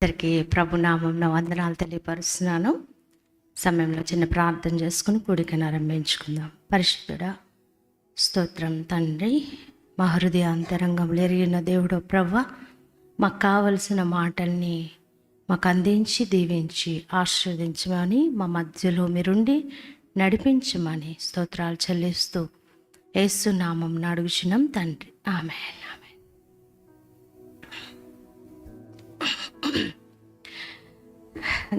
అందరికీ ప్రభునామం వందనాలు తెలియపరుస్తున్నాను. సమయంలో చిన్న ప్రార్థన చేసుకుని కూడికను ఆరంభించుకుందాం. పరిశుద్ధుడా, స్తోత్రం తండ్రి, మా హృదయ అంతరంగంలో ఎరిగిన దేవుడు ప్రభువా, మాకు కావలసిన మాటల్ని మాకు అందించి దీవించి ఆశీర్వదించమని, మా మధ్యలో మీరుండి నడిపించమని స్తోత్రాలు చెల్లిస్తూ యేసు నామం అడుగుచున్నాం తండ్రి, ఆమేన్.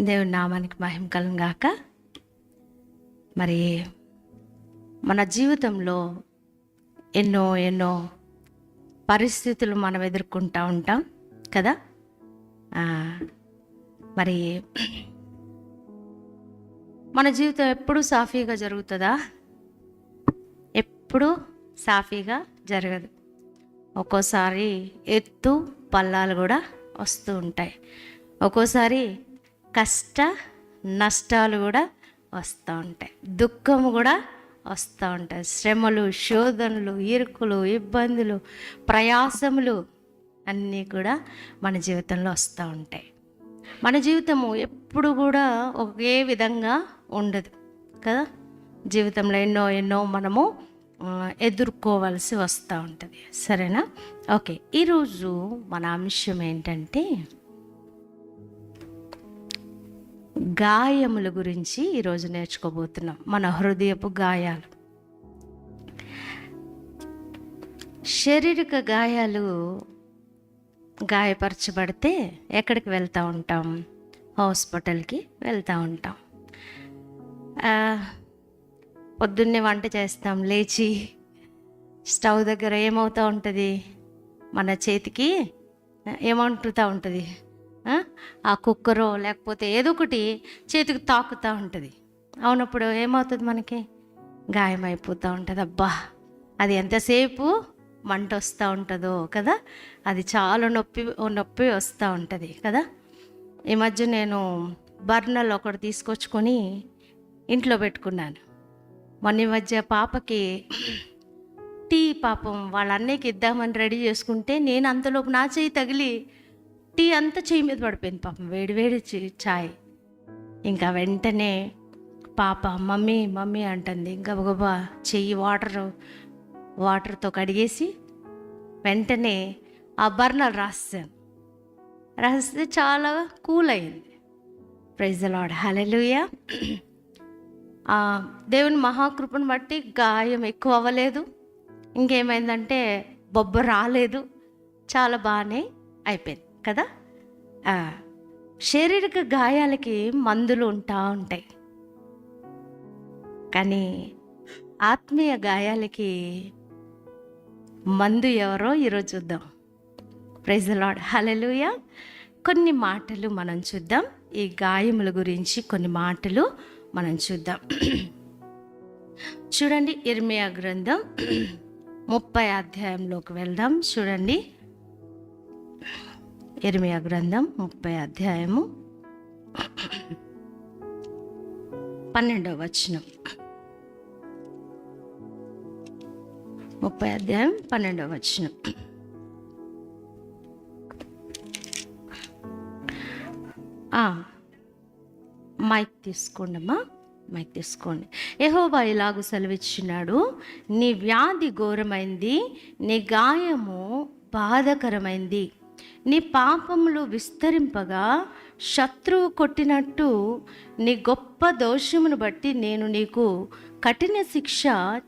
దేవుని నామానికి మహిమ కలుగాక. మరి మన జీవితంలో ఎన్నో పరిస్థితులు మనం ఎదుర్కొంటూ ఉంటాం కదా. మరి మన జీవితం ఎప్పుడు సాఫీగా జరుగుతుందా? ఎప్పుడు సాఫీగా జరగదు. ఒక్కోసారి ఎత్తు పల్లాలు కూడా వస్తూ ఉంటాయి. ఒక్కోసారి కష్ట నష్టాలు కూడా వస్తూ ఉంటాయి. దుఃఖము కూడా వస్తూ ఉంటాయి. శ్రమలు, శోధనలు, ఇరుకులు, ఇబ్బందులు, ప్రయాసములు అన్నీ కూడా మన జీవితంలో వస్తూ ఉంటాయి. మన జీవితము ఎప్పుడు కూడా ఒకే విధంగా ఉండదు కదా. జీవితంలో ఎన్నో మనము ఎదుర్కోవాల్సి వస్తూ ఉంటుంది. సరేనా? ఓకే, ఈరోజు మన అంశం ఏంటంటే గాయముల గురించి ఈరోజు నేర్చుకోబోతున్నాం. మన హృదయపు గాయాలు, శారీరక గాయాలు గాయపరచబడితే ఎక్కడికి వెళ్తూ ఉంటాం? హాస్పిటల్కి వెళ్తూ ఉంటాం. పొద్దున్నే వంట చేస్తాం, లేచి స్టవ్ దగ్గర ఏమవుతూ ఉంటుంది? మన చేతికి ఏమంటుతూ ఉంటుంది? ఆ కుక్కరో లేకపోతే ఏదో ఒకటి చేతికి తాకుతూ ఉంటుంది. అవునప్పుడు ఏమవుతుంది? మనకి గాయమైపోతూ ఉంటుంది. అబ్బా, అది ఎంతసేపు మంట వస్తూ ఉంటుందో కదా. అది చాలా నొప్పి వస్తూ ఉంటుంది కదా. ఈ మధ్య నేను బర్నర్ ఒకటి తీసుకొచ్చుకొని ఇంట్లో పెట్టుకున్నాను. మొన్న ఈ మధ్య పాపకి టీ, పాపం వాళ్ళ అన్నయ్యకి ఇద్దామని రెడీ చేసుకుంటే నేను అంతలోపు నా చేయి తగిలి టీ అంతా చేయి మీద పడిపోయింది. పాపం వేడి చాయ్. ఇంకా వెంటనే పాప మమ్మీ అంటుంది. గబగబా చెయ్యి వాటర్తో కడిగేసి వెంటనే ఆ బర్నర్ రాస్తే చాలా కూల్ అయింది. ప్రైజ్ ది లార్డ్, హల్లెలూయా. దేవుని మహాకృపను బట్టి గాయం ఎక్కువ అవ్వలేదు. ఇంకేమైందంటే బొబ్బ రాలేదు. చాలా బాగానే అయిపోయింది కదా. శారీరక గాయాలకి మందులు ఉంటాయి, కానీ ఆత్మీయ గాయాలకి మందు ఎవరో ఈరోజు చూద్దాం. ప్రైజ్ ది లార్డ్, హల్లెలూయా. కొన్ని మాటలు మనం చూద్దాం. ఈ గాయముల గురించి కొన్ని మాటలు మనం చూద్దాం. చూడండి, ఇర్మియా గ్రంథం 30 అధ్యాయంలోకి వెళ్దాం. చూడండి, ఇర్మియా గ్రంథం 30 అధ్యాయము 12వ వచనం. 30 అధ్యాయం 12వ వచనం. మైక్ తీసుకోండమ్మా, మైక్ తీసుకోండి. యెహోవా ఇలాగు సెలవిచ్చినాడు, నీ వ్యాధి ఘోరమైంది, నీ గాయము బాధకరమైంది. నీ పాపములు విస్తరింపగా శత్రువు కొట్టినట్టు నీ గొప్ప దోషమును బట్టి నేను నీకు కఠిన శిక్ష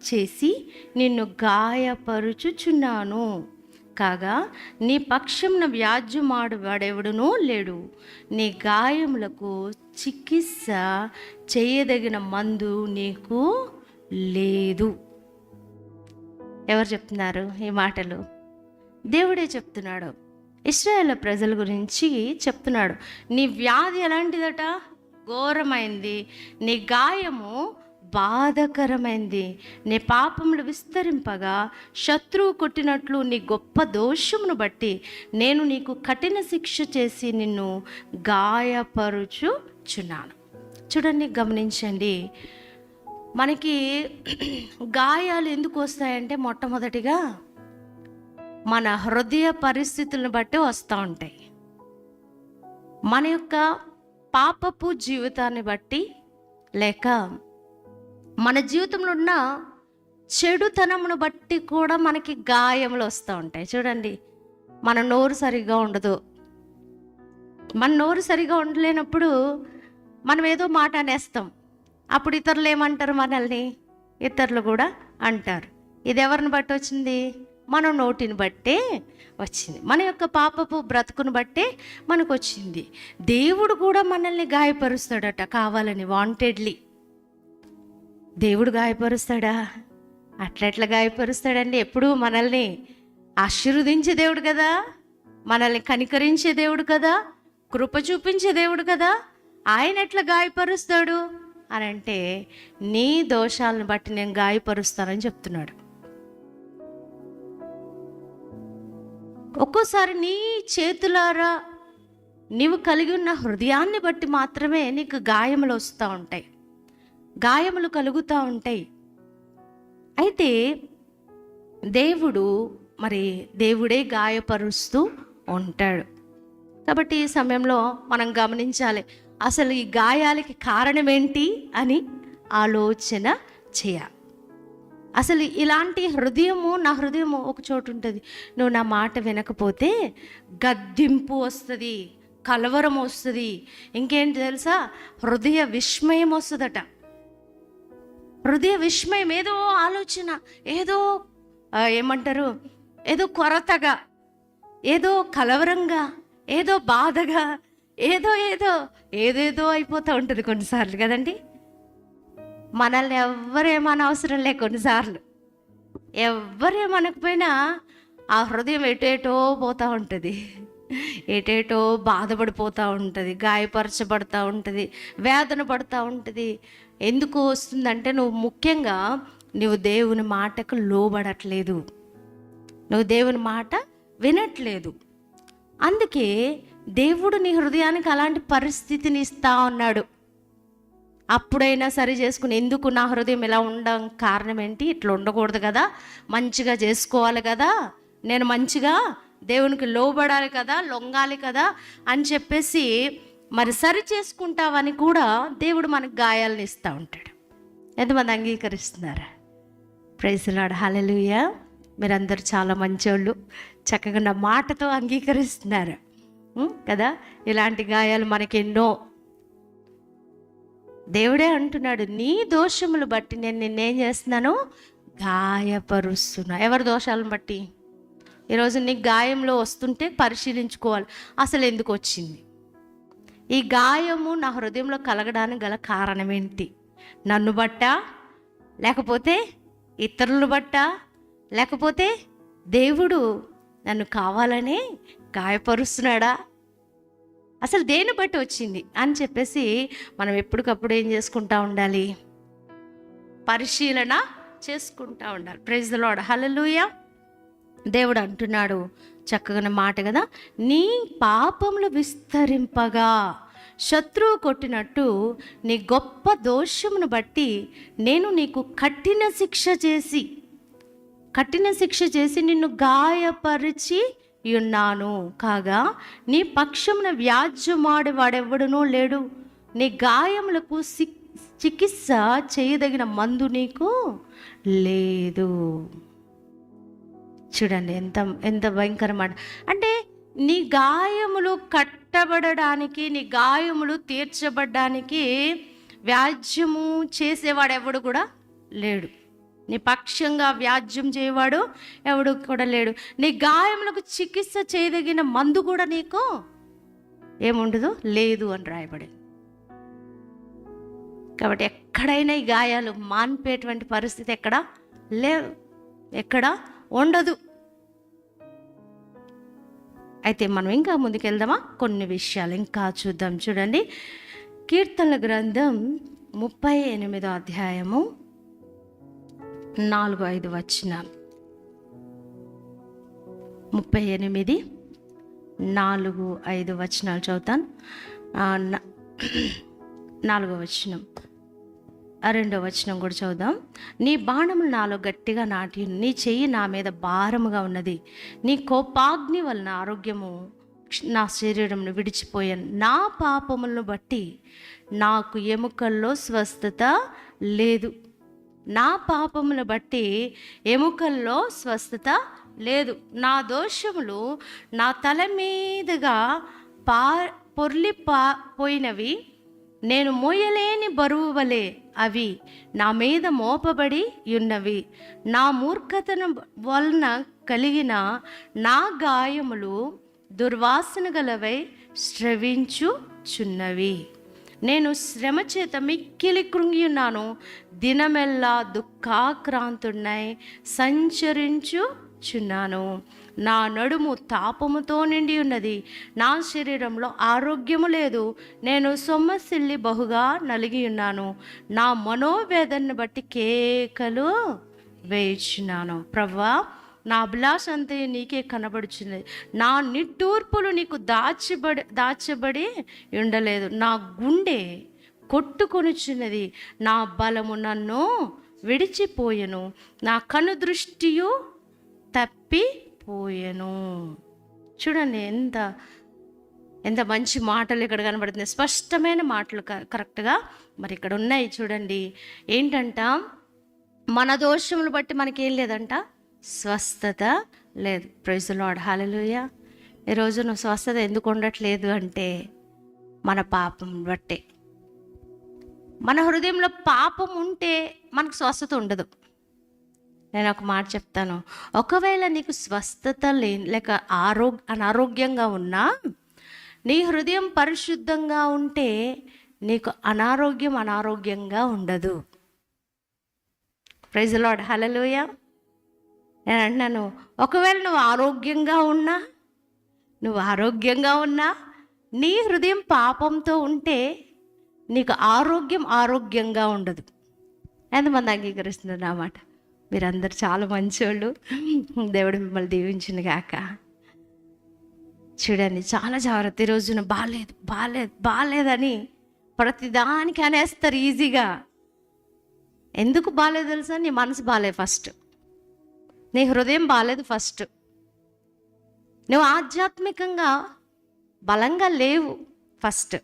చేసి నిన్ను గాయపరుచుచున్నాను. కాగా నీ పక్షమున వ్యాజ్యమాడు వాడెవడునూ లేడు. నీ గాయములకు చికిత్స చేయదగిన మందు నీకు లేదు. ఎవరు చెప్తున్నారు ఈ మాటలు? దేవుడే చెప్తున్నాడు. ఇశ్రాయేలు ప్రజల గురించి చెప్తున్నాడు. నీ వ్యాధి ఎలాంటిదట? ఘోరమైంది. నీ గాయము బాధకరమైంది. నీ పాపములు విస్తరింపగా శత్రువు కొట్టినట్లు నీ గొప్ప దోషమును బట్టి నేను నీకు కఠిన శిక్ష చేసి నిన్ను గాయపరుచుచున్నాను. చూడండి, గమనించండి. మనకి గాయాలు ఎందుకు వస్తాయంటే మొట్టమొదటిగా మన హృదయ పరిస్థితులను బట్టి వస్తూ ఉంటాయి. మన యొక్క పాపపు జీవితాన్ని బట్టి, లేక మన జీవితంలో ఉన్న చెడుతనమును బట్టి కూడా మనకి గాయములు వస్తూ ఉంటాయి. చూడండి, మన నోరు సరిగ్గా ఉండదు. మన నోరు సరిగా ఉండలేనప్పుడు మనం ఏదో మాట అనేస్తాం. అప్పుడు ఇతరులు ఏమంటారు? మనల్ని ఇతరులు కూడా అంటారు. ఇది ఎవరిని బట్టి వచ్చింది? మన నోటిని బట్టే వచ్చింది. మన యొక్క పాపపు బ్రతుకును బట్టే మనకు వచ్చింది. దేవుడు కూడా మనల్ని గాయపరుస్తాడట, కావాలని, వాంటెడ్లీ. దేవుడు గాయపరుస్తాడా? అట్లా గాయపరుస్తాడండి. ఎప్పుడు మనల్ని ఆశీర్వదించే దేవుడు కదా, మనల్ని కనికరించే దేవుడు కదా, కృప చూపించే దేవుడు కదా. ఆయన ఎట్లా గాయపరుస్తాడు అని అంటే, నీ దోషాలను బట్టి నేను గాయపరుస్తానని చెప్తున్నాడు. ఒక్కోసారి నీ చేతులారా నీవు కలిగి ఉన్న హృదయాన్ని బట్టి మాత్రమే నీకు గాయములు వస్తూ ఉంటాయి, గాయములు కలుగుతూ ఉంటాయి. అయితే దేవుడే గాయపరుస్తూ ఉంటాడు. కాబట్టి ఈ సమయంలో మనం గమనించాలి, అసలు ఈ గాయాలకి కారణం ఏంటి అని ఆలోచన చేయాలి. అసలు ఇలాంటి నా హృదయము ఒక చోటు ఉంటుంది. నువ్వు నా మాట వినకపోతే గద్దింపు వస్తుంది, కలవరం వస్తుంది, ఇంకేంటి తెలుసా, హృదయ విస్మయం వస్తుందట. హృదయ విస్మయం, ఏదో ఆలోచన, ఏదో ఏమంటారు, ఏదో కొరతగా, ఏదో కలవరంగా, ఏదో బాధగా, ఏదేదో అయిపోతూ ఉంటుంది కొన్నిసార్లు కదండి. మనల్ని ఎవ్వరేమన అవసరం లే, కొన్నిసార్లు ఎవ్వరేమనకపోయినా ఆ హృదయం ఎటేటో పోతూ ఉంటుంది, ఎటేటో బాధపడిపోతూ ఉంటుంది, గాయపరచబడుతూ ఉంటుంది, వేదన పడుతూ ఉంటుంది. ఎందుకు వస్తుందంటే, నువ్వు దేవుని మాటకు లోబడట్లేదు, నువ్వు దేవుని మాట వినట్లేదు. అందుకే దేవుడు నీ హృదయానికి అలాంటి పరిస్థితిని ఇస్తా ఉన్నాడు. అప్పుడైనా సరి చేసుకుని, ఎందుకు నా హృదయం ఇలా ఉండడం కారణం ఏంటి, ఇట్లా ఉండకూడదు కదా, మంచిగా చేసుకోవాలి కదా, నేను మంచిగా దేవునికి లోబడాలి కదా, లొంగాలి కదా అని చెప్పేసి మరి సరి చేసుకుంటావని కూడా దేవుడు మనకు గాయాలను ఇస్తూ ఉంటాడు. ఎంతమంది అంగీకరిస్తున్నారా? ప్రైజ్ ది లార్డ్, హల్లెలూయా. మీరందరూ చాలా మంచోళ్ళు, చక్కగా నా మాటతో అంగీకరిస్తున్నారు కదా. ఇలాంటి గాయాలు మనకెన్నో. దేవుడే అంటున్నాడు, నీ దోషములు బట్టి నేను నిన్నేం చేస్తున్నాను, గాయపరుస్తున్నా. ఎవరి దోషాలను బట్టి? ఈరోజు నీకు గాయంలో వస్తుంటే పరిశీలించుకోవాలి, అసలు ఎందుకు వచ్చింది ఈ గాయము, నా హృదయంలో కలగడానికి గల కారణం ఏంటి? నన్ను బట్టా, లేకపోతే ఇతరులను బట్టా, లేకపోతే దేవుడు నన్ను కావాలని గాయపరుస్తున్నాడా? అసలు దేన్ని బట్టి వచ్చింది అని చెప్పేసి మనం ఎప్పటికప్పుడు ఏం చేసుకుంటా ఉండాలి, పరిశీలన చేసుకుంటా ఉండాలి. ప్రైజ్ ది లార్డ్, హల్లెలూయా. దేవుడు అంటున్నాడు చక్కగా మాట కదా, నీ పాపములు విస్తరింపగా శత్రువు కొట్టినట్టు నీ గొప్ప దోషమును బట్టి నేను నీకు కఠిన శిక్ష చేసి నిన్ను గాయపరిచి ఉన్నాను. కాగా నీ పక్షమున వ్యాజ్యమాడే వాడెవ్వడునూ లేడు, నీ గాయములకు చికిత్స చేయదగిన మందు నీకు లేదు. చూడండి ఎంత భయంకరమాట. అంటే నీ గాయములు కట్టబడడానికి, నీ గాయములు తీర్చబడ్డానికి వ్యాజ్యము చేసేవాడు ఎవడు కూడా లేడు. నీ పక్షంగా వ్యాజ్యం చేయవాడు ఎవడు కూడా లేడు. నీ గాయములకు చికిత్స చేయదగిన మందు కూడా నీకు ఏముండదు, లేదు అని రాయబడింది. కాబట్టి ఎక్కడైనా ఈ గాయాలు మాన్పేటువంటి పరిస్థితి ఎక్కడ లేదు, ఎక్కడ ఉండదు. అయితే మనం ఇంకా ముందుకెళ్దామా? కొన్ని విషయాలు ఇంకా చూద్దాం. చూడండి, కీర్తనల గ్రంథం 38వ అధ్యాయము 4-5 వచనాలు. 38, 4-5 వచనాలు చదువుతాను. 4వ వచనం, 2వ వచనం కూడా చదువుదాం. నీ బాణములు నాలో గట్టిగా నాటి, నీ చెయ్యి నా మీద భారముగా ఉన్నది. నీ కోపాగ్ని వలన ఆరోగ్యము నా శరీరంను విడిచిపోయాను. నా పాపములను బట్టి నాకు ఎముకల్లో స్వస్థత లేదు. నా పాపములను బట్టి ఎముకల్లో స్వస్థత లేదు. నా దోషములు నా తల మీదుగా పోయినవి. నేను మోయలేని బరువు వలె అవి నా మీద మోపబడి ఉన్నవి. నా మూర్ఖతను వలన కలిగిన నా గాయములు దుర్వాసన గలవై స్రవించుచున్నవి. నేను శ్రమ చేత మిక్కిలి కృంగి ఉన్నాను. దినమెల్లా దుఃఖాక్రాంతున్నై సంచరించుచున్నాను. నా నడుము తాపముతో నిండి ఉన్నది. నా శరీరంలో ఆరోగ్యము లేదు. నేను సొమ్మసిల్లి బహుగా నలిగి ఉన్నాను. నా మనోవేదనను బట్టి కేకలు వేయుచున్నాను. ప్రభువా, నా అభిలాష అంతయు నీకే కనబడుచున్నది. నా నిట్టూర్పులు నీకు దాచబడి ఉండలేదు. నా గుండె కొట్టుకొనుచున్నది. నా బలము నన్ను విడిచిపోయెను. నా కను దృష్టియు తప్పిపోయెను. చూడండి ఎంత మంచి మాటలు ఇక్కడ కనబడుతున్నాయి. స్పష్టమైన మాటలు కరెక్ట్గా మరి ఇక్కడ ఉన్నాయి. చూడండి, ఏంటంట, మన దోషములు బట్టి మనకేం లేదంట, స్వస్థత లేదు. ప్రైజ్ ది లార్డ్, హల్లెలూయా. ఈరోజు నువ్వు స్వస్థత ఎందుకు ఉండట్లేదు అంటే మన పాపం బట్టే. మన హృదయంలో పాపం ఉంటే మనకు స్వస్థత ఉండదు. నేను ఒక మాట చెప్తాను, ఒకవేళ నీకు స్వస్థత లేక అనారోగ్యంగా ఉన్నా, నీ హృదయం పరిశుద్ధంగా ఉంటే నీకు అనారోగ్యంగా ఉండదు. ప్రైజ్ ది లార్డ్, హల్లెలూయా. నేను అంటున్నాను, ఒకవేళ నువ్వు ఆరోగ్యంగా ఉన్నా నీ హృదయం పాపంతో ఉంటే నీకు ఆరోగ్యంగా ఉండదు. ఎంతమంది అంగీకరిస్తున్నారు నా మాట? మీరందరూ చాలా మంచోళ్ళు. దేవుడు మిమ్మల్ని దీవించిన గాక. చూడండి, చాలా జాగ్రత్త. ఈ రోజున బాగాలేదని ప్రతిదానికి అనేస్తారు ఈజీగా. ఎందుకు బాగాలేదు తెలుసా? నీ మనసు బాగాలేదు ఫస్ట్, నీ హృదయం బాగాలేదు ఫస్ట్, నువ్వు ఆధ్యాత్మికంగా బలంగా లేవు ఫస్ట్.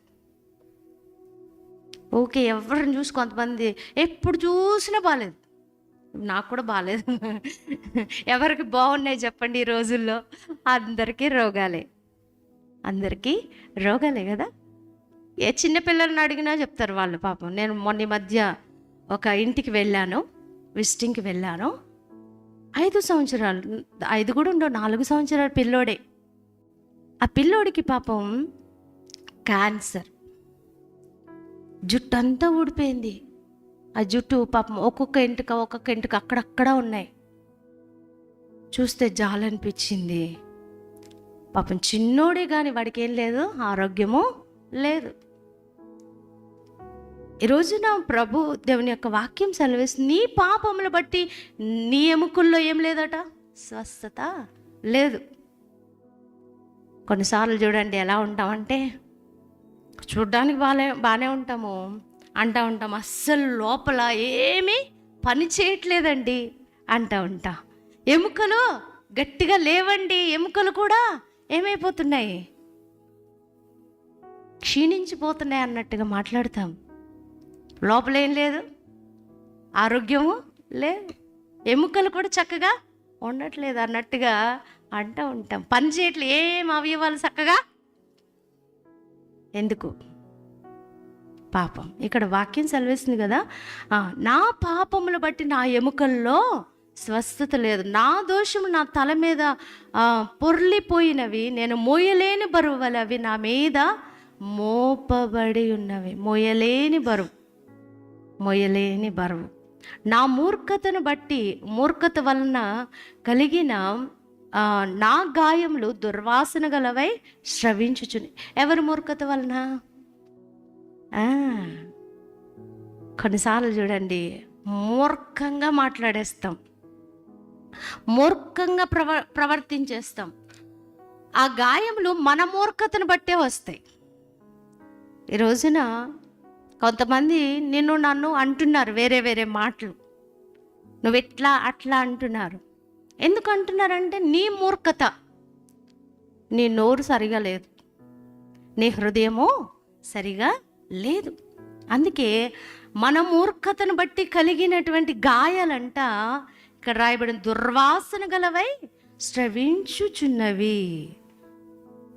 ఓకే, ఎవరిని చూసి కొంతమంది ఎప్పుడు చూసినా బాగాలేదు. నాకు కూడా బాగాలేదు. ఎవరికి బాగున్నాయి చెప్పండి? ఈ రోజుల్లో అందరికీ రోగాలే కదా. ఏ చిన్నపిల్లల్ని అడిగినా చెప్తారు వాళ్ళు. పాపం, నేను మొన్న మధ్య ఒక ఇంటికి వెళ్ళాను, విజిటింగ్కి వెళ్ళాను. 5 సంవత్సరాలు, 5 కూడా ఉండవు, 4 సంవత్సరాల పిల్లోడే. ఆ పిల్లోడికి పాపం క్యాన్సర్, జుట్టు అంతా ఊడిపోయింది. ఆ జుట్టు పాపం ఒక్కొక్క ఇంటికి అక్కడక్కడ ఉన్నాయి. చూస్తే జాలనిపించింది. పాపం చిన్నోడే కానీ వాడికి ఏం లేదు, ఆరోగ్యము లేదు. ఈరోజున ప్రభు దేవుని యొక్క వాక్యం సెలవిస్తుంది, నీ పాపములు బట్టి నీ ఎముకల్లో ఏం లేదట, స్వస్థత లేదు. కొన్నిసార్లు చూడండి ఎలా ఉంటామంటే, చూడ్డానికి బాగానే ఉంటాము, అంటూ ఉంటాం, అస్సలు లోపల ఏమీ పని చేయట్లేదండి అంటూ ఉంటాం. ఎముకలు గట్టిగా లేవండి, ఎముకలు కూడా ఏమైపోతున్నాయి, క్షీణించిపోతున్నాయి అన్నట్టుగా మాట్లాడతాం. లోపల ఏం లేదు, ఆరోగ్యము లేదు, ఎముకలు కూడా చక్కగా ఉండట్లేదు అన్నట్టుగా అంటూ ఉంటాం. పని చేయట్లేదు, ఏం అవయవాలు చక్కగా. ఎందుకు? పాపం. ఇక్కడ వాక్యం సెలవిస్తుంది కదా, నా పాపములు బట్టి నా ఎముకల్లో స్వస్థత లేదు. నా దోషము నా తల మీద పొర్లిపోయినవి. నేను మోయలేని బరువు వల్ల అవి నా మీద మోపబడి ఉన్నవి. మోయలేని బరువు. నా మూర్ఖత వలన కలిగిన నా గాయములు దుర్వాసన గలవై స్రవించుచుని. ఎవరి మూర్ఖత వలన? కొన్నిసార్లు చూడండి, మూర్ఖంగా మాట్లాడేస్తాం, మూర్ఖంగా ప్రవర్తించేస్తాం. ఆ గాయములు మన మూర్ఖతను బట్టే వస్తాయి. ఈ రోజున కొంతమంది నన్ను అంటున్నారు వేరే మాటలు, నువ్వు ఎట్లా అట్లా అంటున్నారు. ఎందుకు అంటున్నారంటే నీ మూర్ఖత. నీ నోరు సరిగా లేదు, నీ హృదయము సరిగా లేదు. అందుకే మన మూర్ఖతను బట్టి కలిగినటువంటి గాయాలంట ఇక్కడ రాయబడిన దుర్వాసన గలవై స్రవించుచున్నవి.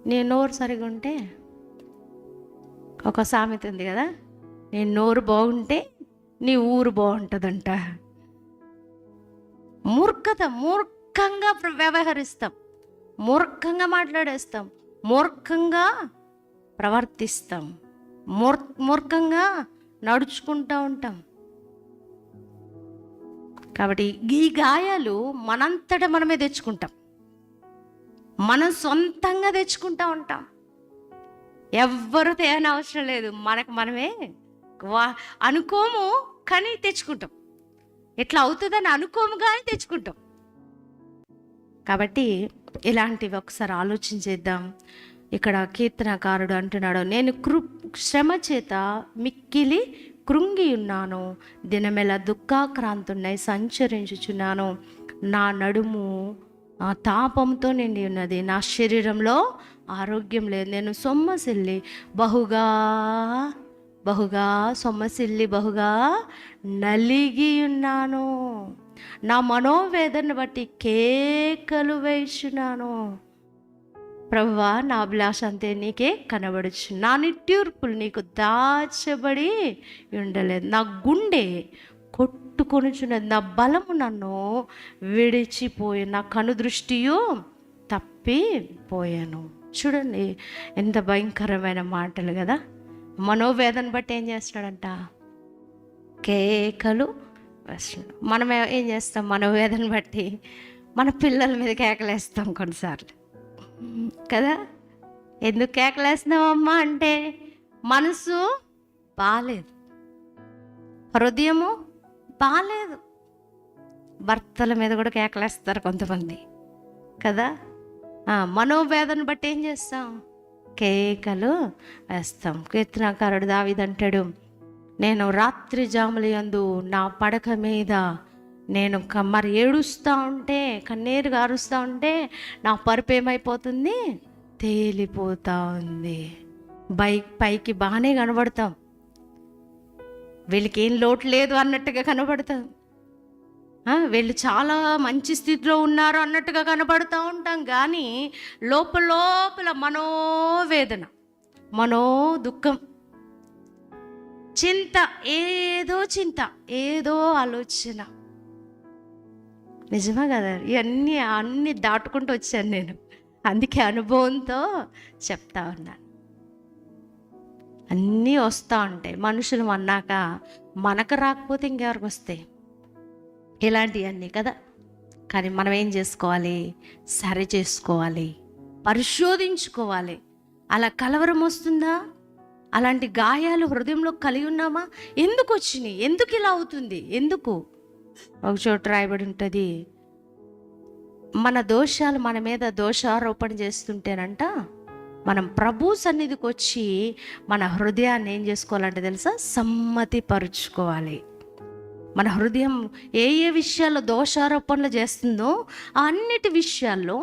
నీ నోరు సరిగా ఉంటే, ఒక సామెత ఉంది కదా, నీ నోరు బాగుంటే నీ ఊరు బాగుంటుందంట. మూర్ఖంగా వ్యవహరిస్తాం, మూర్ఖంగా మాట్లాడేస్తాం, మూర్ఖంగా ప్రవర్తిస్తాం, మూర్ఖంగా నడుచుకుంటూ ఉంటాం. కాబట్టి ఈ గాయాలు మనంతటా మనమే తెచ్చుకుంటాం, మనం సొంతంగా తెచ్చుకుంటూ ఉంటాం. ఎవ్వరు తేని అవసరం లేదు, మనకు మనమే అనుకోము కానీ తెచ్చుకుంటాం. ఎట్లా అవుతుందని అనుకోము కానీ తెచ్చుకుంటాం. కాబట్టి ఇలాంటివి ఒకసారి ఆలోచించేద్దాం. ఇక్కడ కీర్తనకారుడు అంటున్నాడు, నేను శ్రమ చేత మిక్కిలి కృంగి ఉన్నాను, దినమెల దుఃఖాక్రాంతున్నాయి సంచరించుచున్నాను. నా నడుము తాపంతో నిండి ఉన్నది, నా శరీరంలో ఆరోగ్యం లేదు. నేను సొమ్మసిల్లి బహుగా నలిగి ఉన్నాను. నా మనోవేదన బట్టి కేకలు వేయుచున్నాను. ప్రభువా, నా అభిలాష అంతే నీకే కనబడుచు, నా నిట్టూర్పులు నీకు దాచబడి ఉండలేదు. నా గుండె కొట్టుకొనుచున్నది, నా బలము నన్ను విడిచిపోయి, నా కనుదృష్టియు తప్పిపోయాను. చూడండి ఎంత భయంకరమైన మాటలు కదా. మనోవేదన బట్టి ఏం చేస్తున్నాడంట, కేకలు వేస్తున్నాడు. మనం ఏం చేస్తాం, మనోవేదన బట్టి మన పిల్లల మీద కేకలేస్తాం కొన్నిసార్లు కదా. ఎందుకు కేకలేస్తున్నావమ్మా అంటే మనసు బాలేదు, హృదయము బాలేదు. భర్తల మీద కూడా కేకలేస్తారు కొంతమంది కదా. మనోవేదన బట్టి ఏం చేస్తాం, కేకలు వేస్తాం. కీర్తనకారుడు దావీదు అంటాడు, నేను రాత్రి జాముల యందు నా పడక మీద నేను మరి ఏడుస్తూ ఉంటే, కన్నీరు గారుస్తూ ఉంటే నా పరుపు ఏమైపోతుంది, తేలిపోతూ ఉంది. పైకి బాగానే కనబడతాం, వీళ్ళకి ఏం లోటు లేదు అన్నట్టుగా కనబడతాం, వీళ్ళు చాలా మంచి స్థితిలో ఉన్నారు అన్నట్టుగా కనబడుతూ ఉంటాం. కానీ లోపల మనోవేదన, దుఃఖం, చింత, ఏదో ఆలోచన. నిజమే కదా. అన్నీ దాటుకుంటూ వచ్చాను నేను, అందుకే అనుభవంతో చెప్తా ఉన్నాను. అన్నీ వస్తూ ఉంటాయి. మనుషులు అన్నాక మనకు రాకపోతే ఇంకెవరికి వస్తాయి ఇలాంటివన్నీ కదా. కానీ మనం ఏం చేసుకోవాలి, సరి చేసుకోవాలి, పరిశోధించుకోవాలి. అలా కలవరం వస్తుందా, అలాంటి గాయాలు హృదయంలో కలిగి ఉన్నామా, ఎందుకు వచ్చినాయి, ఎందుకు ఇలా అవుతుంది, ఎందుకు. ఒక చోట రాయబడి ఉంటుంది, మన దోషాలు మన మీద దోషారోపణ చేస్తుంటేనంట మనం ప్రభు సన్నిధికి వచ్చి మన హృదయాన్ని ఏం చేసుకోవాలంటే తెలుసా, సమ్మతిపరుచుకోవాలి. మన హృదయం ఏ విషయాల్లో దోషారోపణలు చేస్తుందో అన్నిటి విషయాల్లో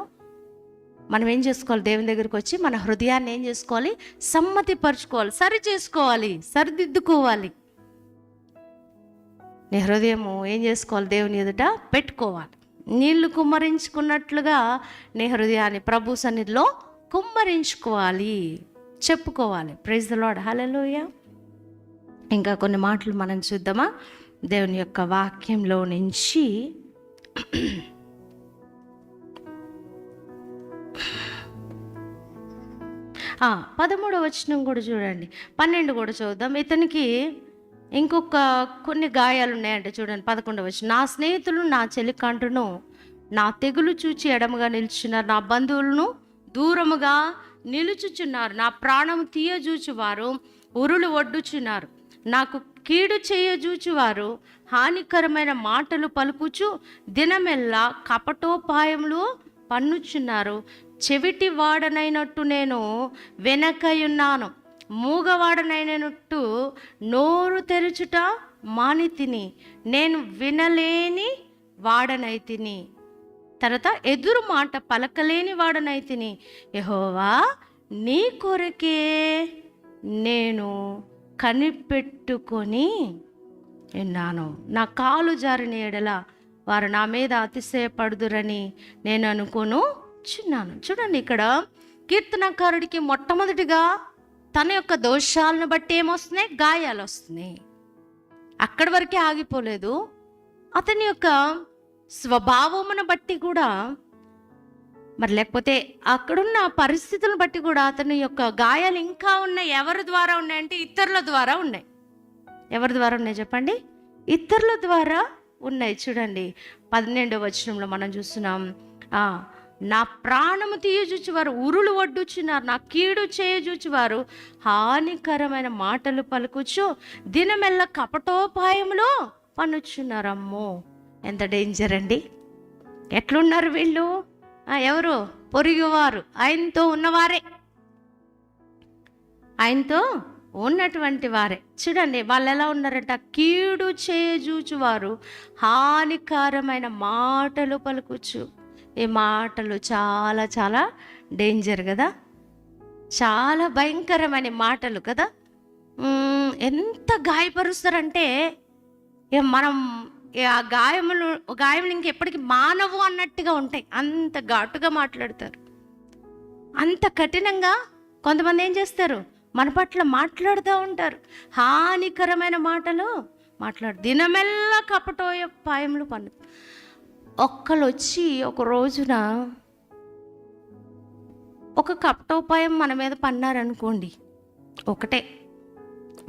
మనం ఏం చేసుకోవాలి, దేవుని దగ్గరికి వచ్చి మన హృదయాన్ని ఏం చేసుకోవాలి, సమ్మతిపరుచుకోవాలి, సరి చేసుకోవాలి, సరిదిద్దుకోవాలి. నీ హృదయము ఏం చేసుకోవాలి, దేవుని ఎదుట పెట్టుకోవాలి. నీళ్లు కుమ్మరించుకున్నట్లుగా నీ హృదయాన్ని ప్రభు సన్నిధిలో కుమ్మరించుకోవాలి, చెప్పుకోవాలి. ప్రైజ్ ది లార్డ్, హల్లెలూయా. ఇంకా కొన్ని మాటలు మనం చూద్దామా దేవుని యొక్క వాక్యంలో నుంచి. 13వ వచనం కూడా చూడండి, 12 కూడా చూద్దాం. ఇతనికి ఇంకొక కొన్ని గాయాలు ఉన్నాయంటే చూడండి. 11వ వచనం, నా స్నేహితులు నా చెలికంటును నా తెగులు చూచి ఎడముగా నిలుచున్నారు, నా బంధువులను దూరముగా నిలుచుచున్నారు, నా ప్రాణం తీయజూచువారు ఉరులు ఒడ్డుచున్నారు, నాకు కీడు చేయజూచువారు హానికరమైన మాటలు పలుకుచు దినమెల్లా కపటోపాయములు పన్నుచున్నారు. చెవిటి వాడనైనట్టు నేను వెనకయున్నాను, మూగవాడనైనట్టు నోరు తెరుచుట మాని తిని, నేను వినలేని వాడనైతిని. తర్వాత ఎదురు మాట పలకలేని వాడనైతిని, యెహోవా నీ కొరకే నేను కనిపెట్టుకొని విన్నాను. నా కాలు జారిన ఎడల వారు నా మీద అతిశయపడుదురని నేను అనుకొనుచున్నాను. చూడండి, ఇక్కడ కీర్తనకారుడికి మొట్టమొదటిగా తన యొక్క దోషాలను బట్టి ఏమొస్తున్నాయి? గాయాలు వస్తున్నాయి. అక్కడి వరకే ఆగిపోలేదు. అతని యొక్క స్వభావమును బట్టి కూడా, మరి లేకపోతే అక్కడున్న పరిస్థితులను బట్టి కూడా అతని యొక్క గాయాలు ఇంకా ఉన్నాయి. ఎవరి ద్వారా ఉన్నాయంటే ఇతరుల ద్వారా ఉన్నాయి. ఎవరి ద్వారా ఉన్నాయి చెప్పండి? ఇతరుల ద్వారా ఉన్నాయి. చూడండి, 12వ వచనంలో మనం చూస్తున్నాం, నా ప్రాణము తీయజూచువారు ఉరులు ఒడ్డుచున్నారు, నా కీడు చేయజూచువారు హానికరమైన మాటలు పలుకుచు దినమెల్ల కపటోపాయములో పనుచున్నారు. అమ్మో, ఎంత డేంజర్ అండి! ఎట్లున్నారు వీళ్ళు? ఎవరు? పొరుగువారు, ఆయనతో ఉన్నవారే, ఆయనతో ఉన్నటువంటి వారే. చూడండి, వాళ్ళు ఎలా ఉన్నారంట? కీడు చేయజూచువారు హానికరమైన మాటలు పలుకుచు. ఈ మాటలు చాలా చాలా డేంజర్ కదా, చాలా భయంకరమైన మాటలు కదా. ఎంత గాయపరుస్తారంటే మనం ఆ గాయములు ఇంకెప్పటికీ మానవు అన్నట్టుగా ఉంటాయి. అంత ఘాటుగా మాట్లాడతారు, అంత కఠినంగా కొంతమంది ఏం చేస్తారు? మన పట్ల మాట్లాడుతూ ఉంటారు. హానికరమైన మాటలు దినమెల్లా కపటోపాయములు పన్ను. ఒక్కళ్ళు వచ్చి ఒక రోజున ఒక కపటోపాయం మన మీద పన్నారనుకోండి,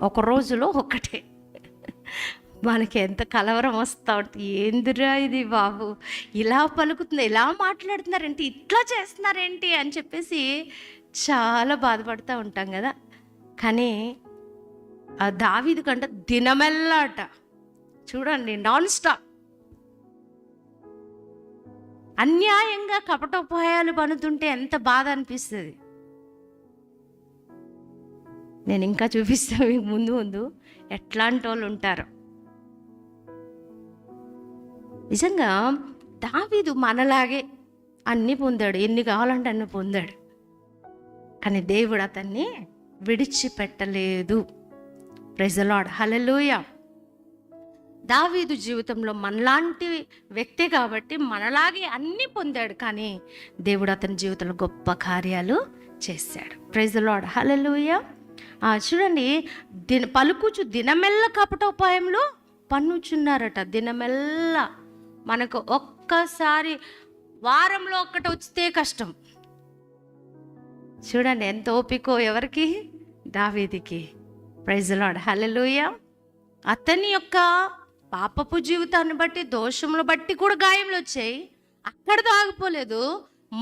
ఒక రోజులో ఒకటే, మనకి ఎంత కలవరం వస్తూ ఉంటుంది. ఏందిరా ఇది బాబు, ఇలా పలుకుతుంది, ఇలా మాట్లాడుతున్నారేంటి, ఇట్లా చేస్తున్నారేంటి అని చెప్పేసి చాలా బాధపడుతూ ఉంటాం కదా. కానీ ఆ దావీదు కంటే దినమెల్లాట చూడండి, నాన్ స్టాప్ అన్యాయంగా కపటోపాయాలు పనుతుంటే ఎంత బాధ అనిపిస్తుంది. నేను ఇంకా చూపిస్తాను మీకు ముందు ఎట్లాంటి వాళ్ళు ఉంటారు. నిజంగా దావీదు మనలాగే అన్నీ పొందాడు, ఎన్ని కావాలంటే అన్ని పొందాడు. కానీ దేవుడు అతన్ని విడిచిపెట్టలేదు. ప్రైజ్ ది లార్డ్, హల్లెలూయా. దావీదు జీవితంలో మనలాంటి వ్యక్తి కాబట్టి మనలాగే అన్నీ పొందాడు, కానీ దేవుడు అతని జీవితంలో గొప్ప కార్యాలు చేశాడు. ప్రైజ్ ది లార్డ్, హల్లెలూయా. చూడండి, పలుకుచు దినమెల్ల కపటోపాయంలో పన్నుచున్నారట. దినమెల్ల మనకు ఒక్కసారి వారంలో ఒక్కటి వస్తే కష్టం. చూడండి ఎంత ఓపికో ఎవరికి? దావీదుకి. ప్రైజ్ ది లార్డ్, హల్లెలూయా. అతని యొక్క పాపపు జీవితాన్ని బట్టి, దోషములు బట్టి కూడా గాయములు వచ్చాయి. అక్కడితో ఆగిపోలేదు.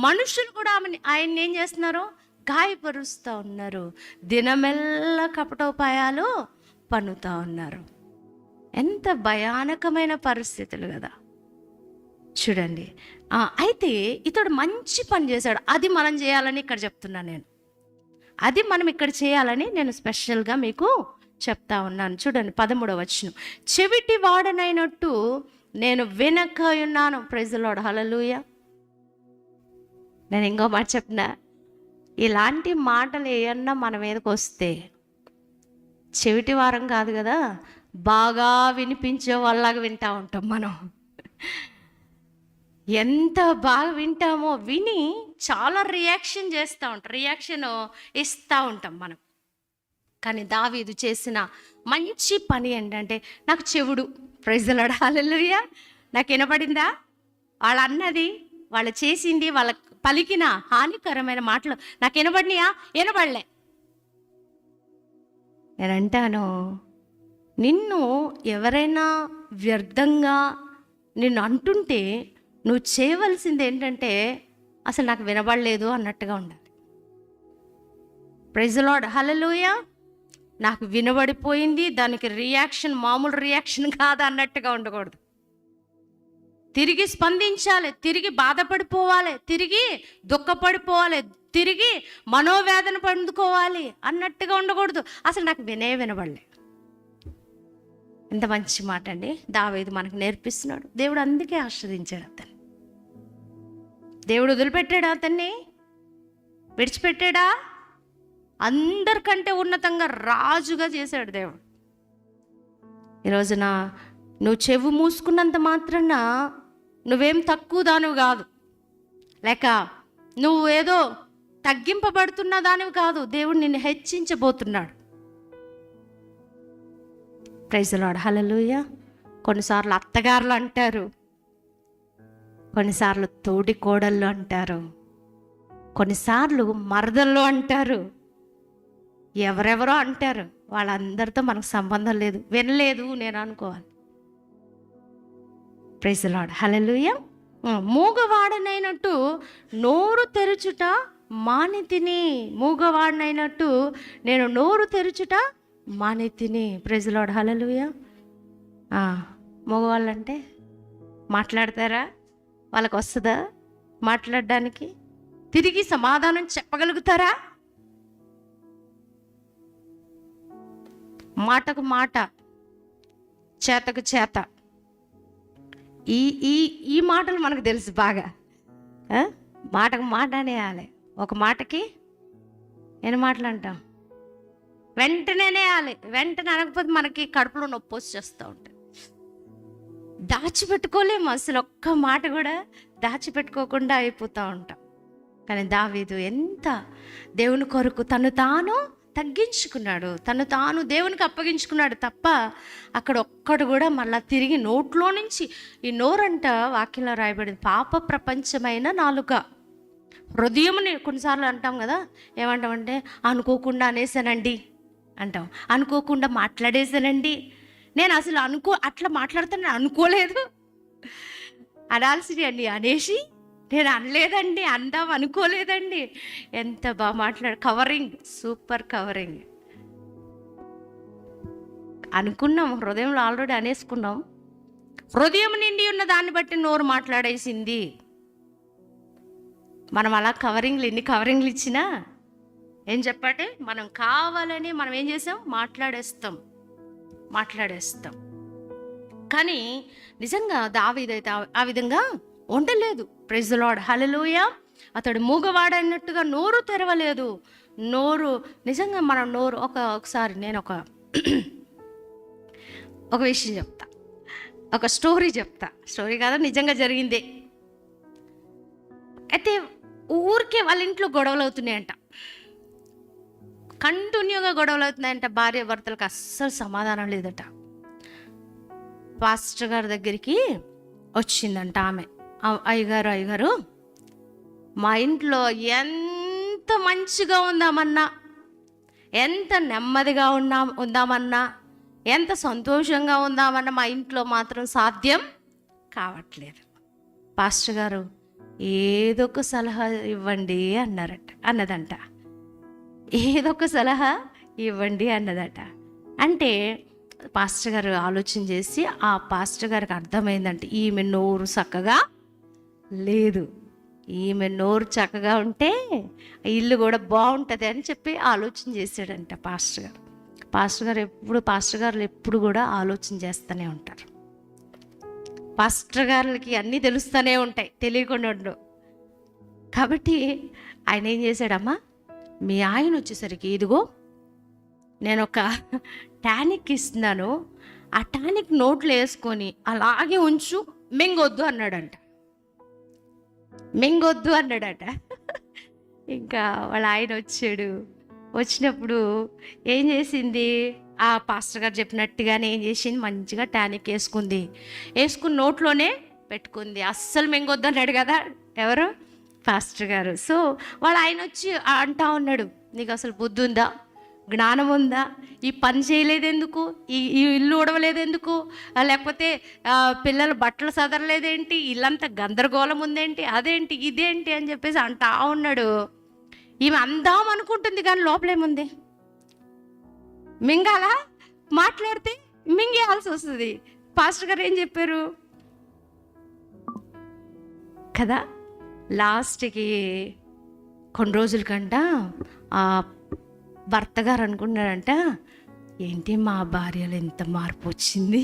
మనుషులు కూడా ఆయన్ని ఏం చేస్తున్నారు? గాయపరుస్తూ ఉన్నారు. దినమెల్ల కపటోపాయాలు పన్నుతూ ఉన్నారు. ఎంత భయానకమైన పరిస్థితులు కదా. చూడండి, అయితే ఇతడు మంచి పని చేశాడు. అది మనం చేయాలని ఇక్కడ చెప్తున్నాను నేను. అది మనం ఇక్కడ చేయాలని నేను స్పెషల్గా మీకు చెప్తా ఉన్నాను. చూడండి, 13వ వచనం, చెవిటి వాడనైనట్టు నేను వెనక ఉన్నాను. ప్రైజ్ ది లార్డ్, హల్లెలూయా. నేను ఇంకో మాట చెప్పిన, ఇలాంటి మాటలు ఏమన్నా మన మీదకి వస్తే చెవిటి వారం కాదు కదా, బాగా వినిపించే వాళ్ళలాగా వింటూ ఉంటాం మనం. ఎంత బాగా వింటామో, విని చాలా రియాక్షన్ చేస్తూ ఉంటాం, రియాక్షన్ ఇస్తూ ఉంటాం మనం. కానీ దావీదు చేసిన మంచి పని ఏంటంటే, నాకు చెవుడు, ప్రైజ్ ది లార్డ్, హల్లెలూయా, నాకు వినపడిందా? వాళ్ళు అన్నది, వాళ్ళు చేసింది, వాళ్ళ పలికిన హానికరమైన మాటలు నాకు వినపడినాయా? వినపడలే. నేను అంటాను, నిన్ను ఎవరైనా వ్యర్థంగా నిన్ను అంటుంటే నువ్వు చేయవలసింది ఏంటంటే, అసలు నాకు వినబడలేదు అన్నట్టుగా ఉండాలి. ప్రైజ్ ది లార్డ్, హల్లెలూయా. నాకు వినబడిపోయింది, దానికి రియాక్షన్ మామూలు రియాక్షన్ కాదు అన్నట్టుగా ఉండకూడదు. తిరిగి స్పందించాలి, తిరిగి బాధపడిపోవాలి, తిరిగి దుఃఖపడిపోవాలి, తిరిగి మనోవేదన పొందుకోవాలి అన్నట్టుగా ఉండకూడదు. అసలు నాకు వినబడలే. ఎంత మంచి మాట అండి దావీదు మనకు నేర్పిస్తున్నాడు. దేవుడు అందుకే ఆశ్రదించాడు అతను. దేవుడు వదిలిపెట్టాడా అతన్ని? విడిచిపెట్టాడా? అందరికంటే ఉన్నతంగా రాజుగా చేశాడు దేవుడు. ఈ రోజున నువ్వు చెవు మూసుకున్నంత మాత్రాన నువ్వేం తక్కువ దానివి కాదు, లేక నువ్వు ఏదో తగ్గింపబడుతున్న దానివి కాదు. దేవుడు నిన్ను హెచ్చించబోతున్నాడు. ప్రైజ్ ది లార్డ్, హల్లెలూయా. కొన్నిసార్లు అత్తగారులు అంటారు, కొన్నిసార్లు తోడి కోడళ్ళు అంటారు, కొన్నిసార్లు మరదళ్ళు అంటారు, ఎవరెవరో అంటారు. వాళ్ళందరితో మనకు సంబంధం లేదు, వినలేదు నేను అనుకోవాలి. ప్రైజ్ ది లార్డ్, హల్లెలూయా. మూగవాడనైనట్టు నోరు తెరుచుట మానితిని. మూగవాడనైనట్టు నేను నోరు తెరుచుట మానితిని. ప్రైజ్ ది లార్డ్, హల్లెలూయా. మగవాళ్ళంటే మాట్లాడతారా? వాళ్ళకు వస్తుందా మాట్లాడడానికి? తిరిగి సమాధానం చెప్పగలుగుతారా? మాటకు మాట, చేతకు చేత. ఈ ఈ ఈ మాటలు మనకు తెలుసు బాగా. మాటకు మాట అనేయాలి. ఒక మాటకి ఎన్ని మాటలు అంటాం? వెంటనే అనేయాలి. వెంటనే అనకపోతే మనకి కడుపులో నొప్పి వచ్చేస్తూ ఉంటుంది. దాచిపెట్టుకోలేము అసలు, ఒక్క మాట కూడా దాచిపెట్టుకోకుండా అయిపోతూ ఉంటాం. కానీ దావీదు ఎంత దేవుని కొరకు తను తాను తగ్గించుకున్నాడు, తను తాను దేవునికి అప్పగించుకున్నాడు తప్ప అక్కడ ఒక్కడు కూడా మళ్ళీ తిరిగి నోట్లో నుంచి, ఈ నోరంట వాక్యంలో రాయబడింది, పాప ప్రపంచమైన నాలుక. హృదయముని కొన్నిసార్లు అంటాం కదా, ఏమంటామంటే అనుకోకుండా అనేసానండి అంటాం, అనుకోకుండా మాట్లాడేసానండి, నేను అసలు అట్లా మాట్లాడుతాను అనుకోలేదు, అనాల్సింది అండి అనేసి నేను అనలేదండి, అందాం అనుకోలేదండి. ఎంత బాగా కవరింగ్, సూపర్ కవరింగ్. అనుకున్నాం, హృదయంలో ఆల్రెడీ అనేసుకున్నాం. హృదయం నిండి ఉన్న దాన్ని బట్టి నోరు మాట్లాడేసింది. మనం అలా ఎన్ని కవరింగ్లు ఇచ్చినా ఏం చెప్పంటే, మనం కావాలని మనం ఏం చేసాం? మాట్లాడేస్తాం. కానీ నిజంగా దావీదైతే ఆ విధంగా ఉండలేదు. ప్రైజ్ ది లార్డ్, హల్లెలూయా. అతడు మూగవాడైనట్టుగా నోరు తెరవలేదు. నోరు నిజంగా మన నోరు ఒకసారి నేను ఒక విషయం చెప్తా, ఒక స్టోరీ చెప్తా. స్టోరీ కాదా, నిజంగా జరిగిందే. అయితే ఊరికే వాళ్ళ ఇంట్లో గొడవలు అవుతున్నాయంట, కంటిన్యూగా గొడవలు అవుతున్నాయంట. భార్య భర్తలకు అస్సలు సమాధానం లేదట. పాస్టర్ గారి దగ్గరికి వచ్చిందంట ఆమె, అయ్యగారు మా ఇంట్లో ఎంత మంచిగా ఉందామన్నా, ఎంత నెమ్మదిగా ఉందామన్నా, ఎంత సంతోషంగా ఉందామన్నా మా ఇంట్లో మాత్రం సాధ్యం కావట్లేదు. పాస్టర్ గారు ఏదో ఒక సలహా ఇవ్వండి అన్నదంట. ఏదో ఒక సలహా ఇవ్వండి అన్నదట. అంటే పాస్టర్ గారు ఆలోచన చేసి, ఆ పాస్టర్ గారికి అర్థమైందంటే ఈమె నోరు చక్కగా లేదు, ఈమె నోరు చక్కగా ఉంటే ఇల్లు కూడా బాగుంటుంది అని చెప్పి ఆలోచన చేశాడంట పాస్టర్ గారు ఎప్పుడు కూడా ఆలోచన చేస్తూనే ఉంటారు. పాస్టర్ గారికి అన్నీ తెలుస్తూనే ఉంటాయి, తెలియకుండా ఉండవు. కాబట్టి ఆయన ఏం చేశాడమ్మా, మీ ఆయన వచ్చేసరికి ఇదిగో నేను ఒక టానిక్ ఇస్తున్నాను, ఆ టానిక్ నోట్లో వేసుకొని అలాగే ఉంచు, మింగొద్దు అన్నాడట. ఇంకా వాళ్ళ ఆయన వచ్చినప్పుడు ఏం చేసింది, ఆ పాస్టర్ గారు చెప్పినట్టుగానే ఏం చేసింది, మంచిగా టానిక్ వేసుకుని నోట్లోనే పెట్టుకుంది. అస్సలు మింగొద్దు అన్నాడు కదా ఎవరు, పాస్టర్ గారు. సో వాళ్ళ ఆయన వచ్చి అంటా ఉన్నాడు, నీకు అసలు బుద్ధి ఉందా, జ్ఞానం ఉందా, ఈ పని చేయలేదెందుకు, ఈ ఇల్లు ఉడవలేదెందుకు, లేకపోతే పిల్లలు బట్టలు సదరలేదేంటి, ఇల్లంతా గందరగోళం ఉందేంటి, అదేంటి ఇదేంటి అని చెప్పేసి అంటా ఉన్నాడు. ఈమె అందాం అనుకుంటుంది కానీ లోపలేముంది, మింగాలా, మాట్లాడితే మింగేయాల్సి వస్తుంది. పాస్టర్ గారు ఏం చెప్పారు కదా, లాస్ట్కి కొన్ని రోజుల కంట ఆ భర్త గారు అనుకున్నాడంట, ఏంటి మా భార్యలో ఎంత మార్పు వచ్చింది,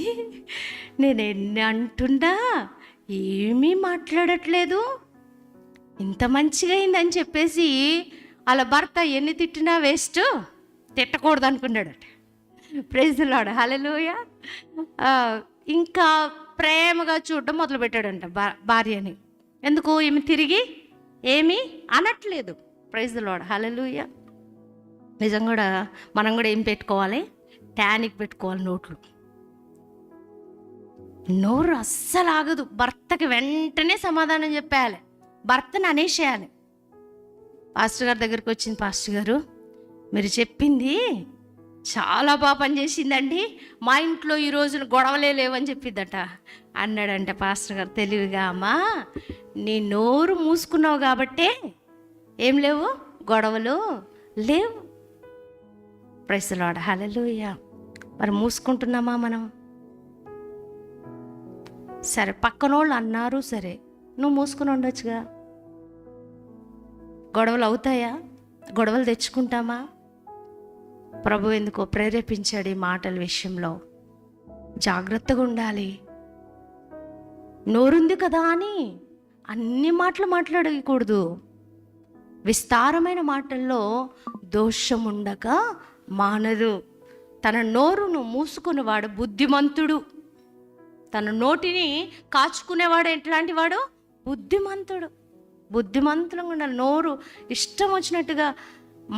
నేను ఎన్ని అంటుండా ఏమీ మాట్లాడట్లేదు, ఇంత మంచిగా అయిందని చెప్పేసి అలా భర్త ఎన్ని తిట్టినా వేస్ట్, తిట్టకూడదు అనుకున్నాడట. ప్రైజ్ ది లార్డ్, హల్లెలూయా. ఇంకా ప్రేమగా చూడడం మొదలుపెట్టాడంట భార్యని. ఎందుకు? ఈమె తిరిగి ఏమీ అనట్లేదు. ప్రైజ్ ది లార్డ్, హల్లెలూయా. నిజం కూడా మనం కూడా ఏం పెట్టుకోవాలి? టానిక్ పెట్టుకోవాలి నోట్లో. నోరు అస్సలు ఆగదు. భర్తకి వెంటనే సమాధానం చెప్పేయాలి, భర్తను అనేసేయాలి. పాస్టర్ గారి దగ్గరికి వచ్చింది, పాస్టర్ గారు మీరు చెప్పింది చాలా బాగా పనిచేసిందండి, మా ఇంట్లో ఈ రోజున గొడవలే లేవని చెప్పిద్దట. అన్నాడంట పాస్టర్ గారు తెలివిగా, అమ్మా నీ నోరు మూసుకున్నావు కాబట్టే ఏం లేవు, గొడవలు లేవు. ప్రైజ్ ది లార్డ్, హల్లెలూయా. మరి మూసుకుంటున్నామా మనం? సరే పక్కనోళ్ళు అన్నారు, సరే నువ్వు మూసుకుని ఉండొచ్చుగా. గొడవలు అవుతాయా? గొడవలు తెచ్చుకుంటామా? ప్రభు ఎందుకో ప్రేరేపించాడు ఈ మాటల విషయంలో. జాగ్రత్తగా ఉండాలి. నోరుంది కదా అని అన్ని మాటలు మాట్లాడకూడదు. విస్తారమైన మాటల్లో దోషం ఉండక మానదు. తన నోరును మూసుకునేవాడు బుద్ధిమంతుడు. తన నోటిని కాచుకునేవాడు ఎట్లాంటి వాడు? బుద్ధిమంతుడు. బుద్ధిమంతులుగా ఉండాలి. నోరు ఇష్టం వచ్చినట్టుగా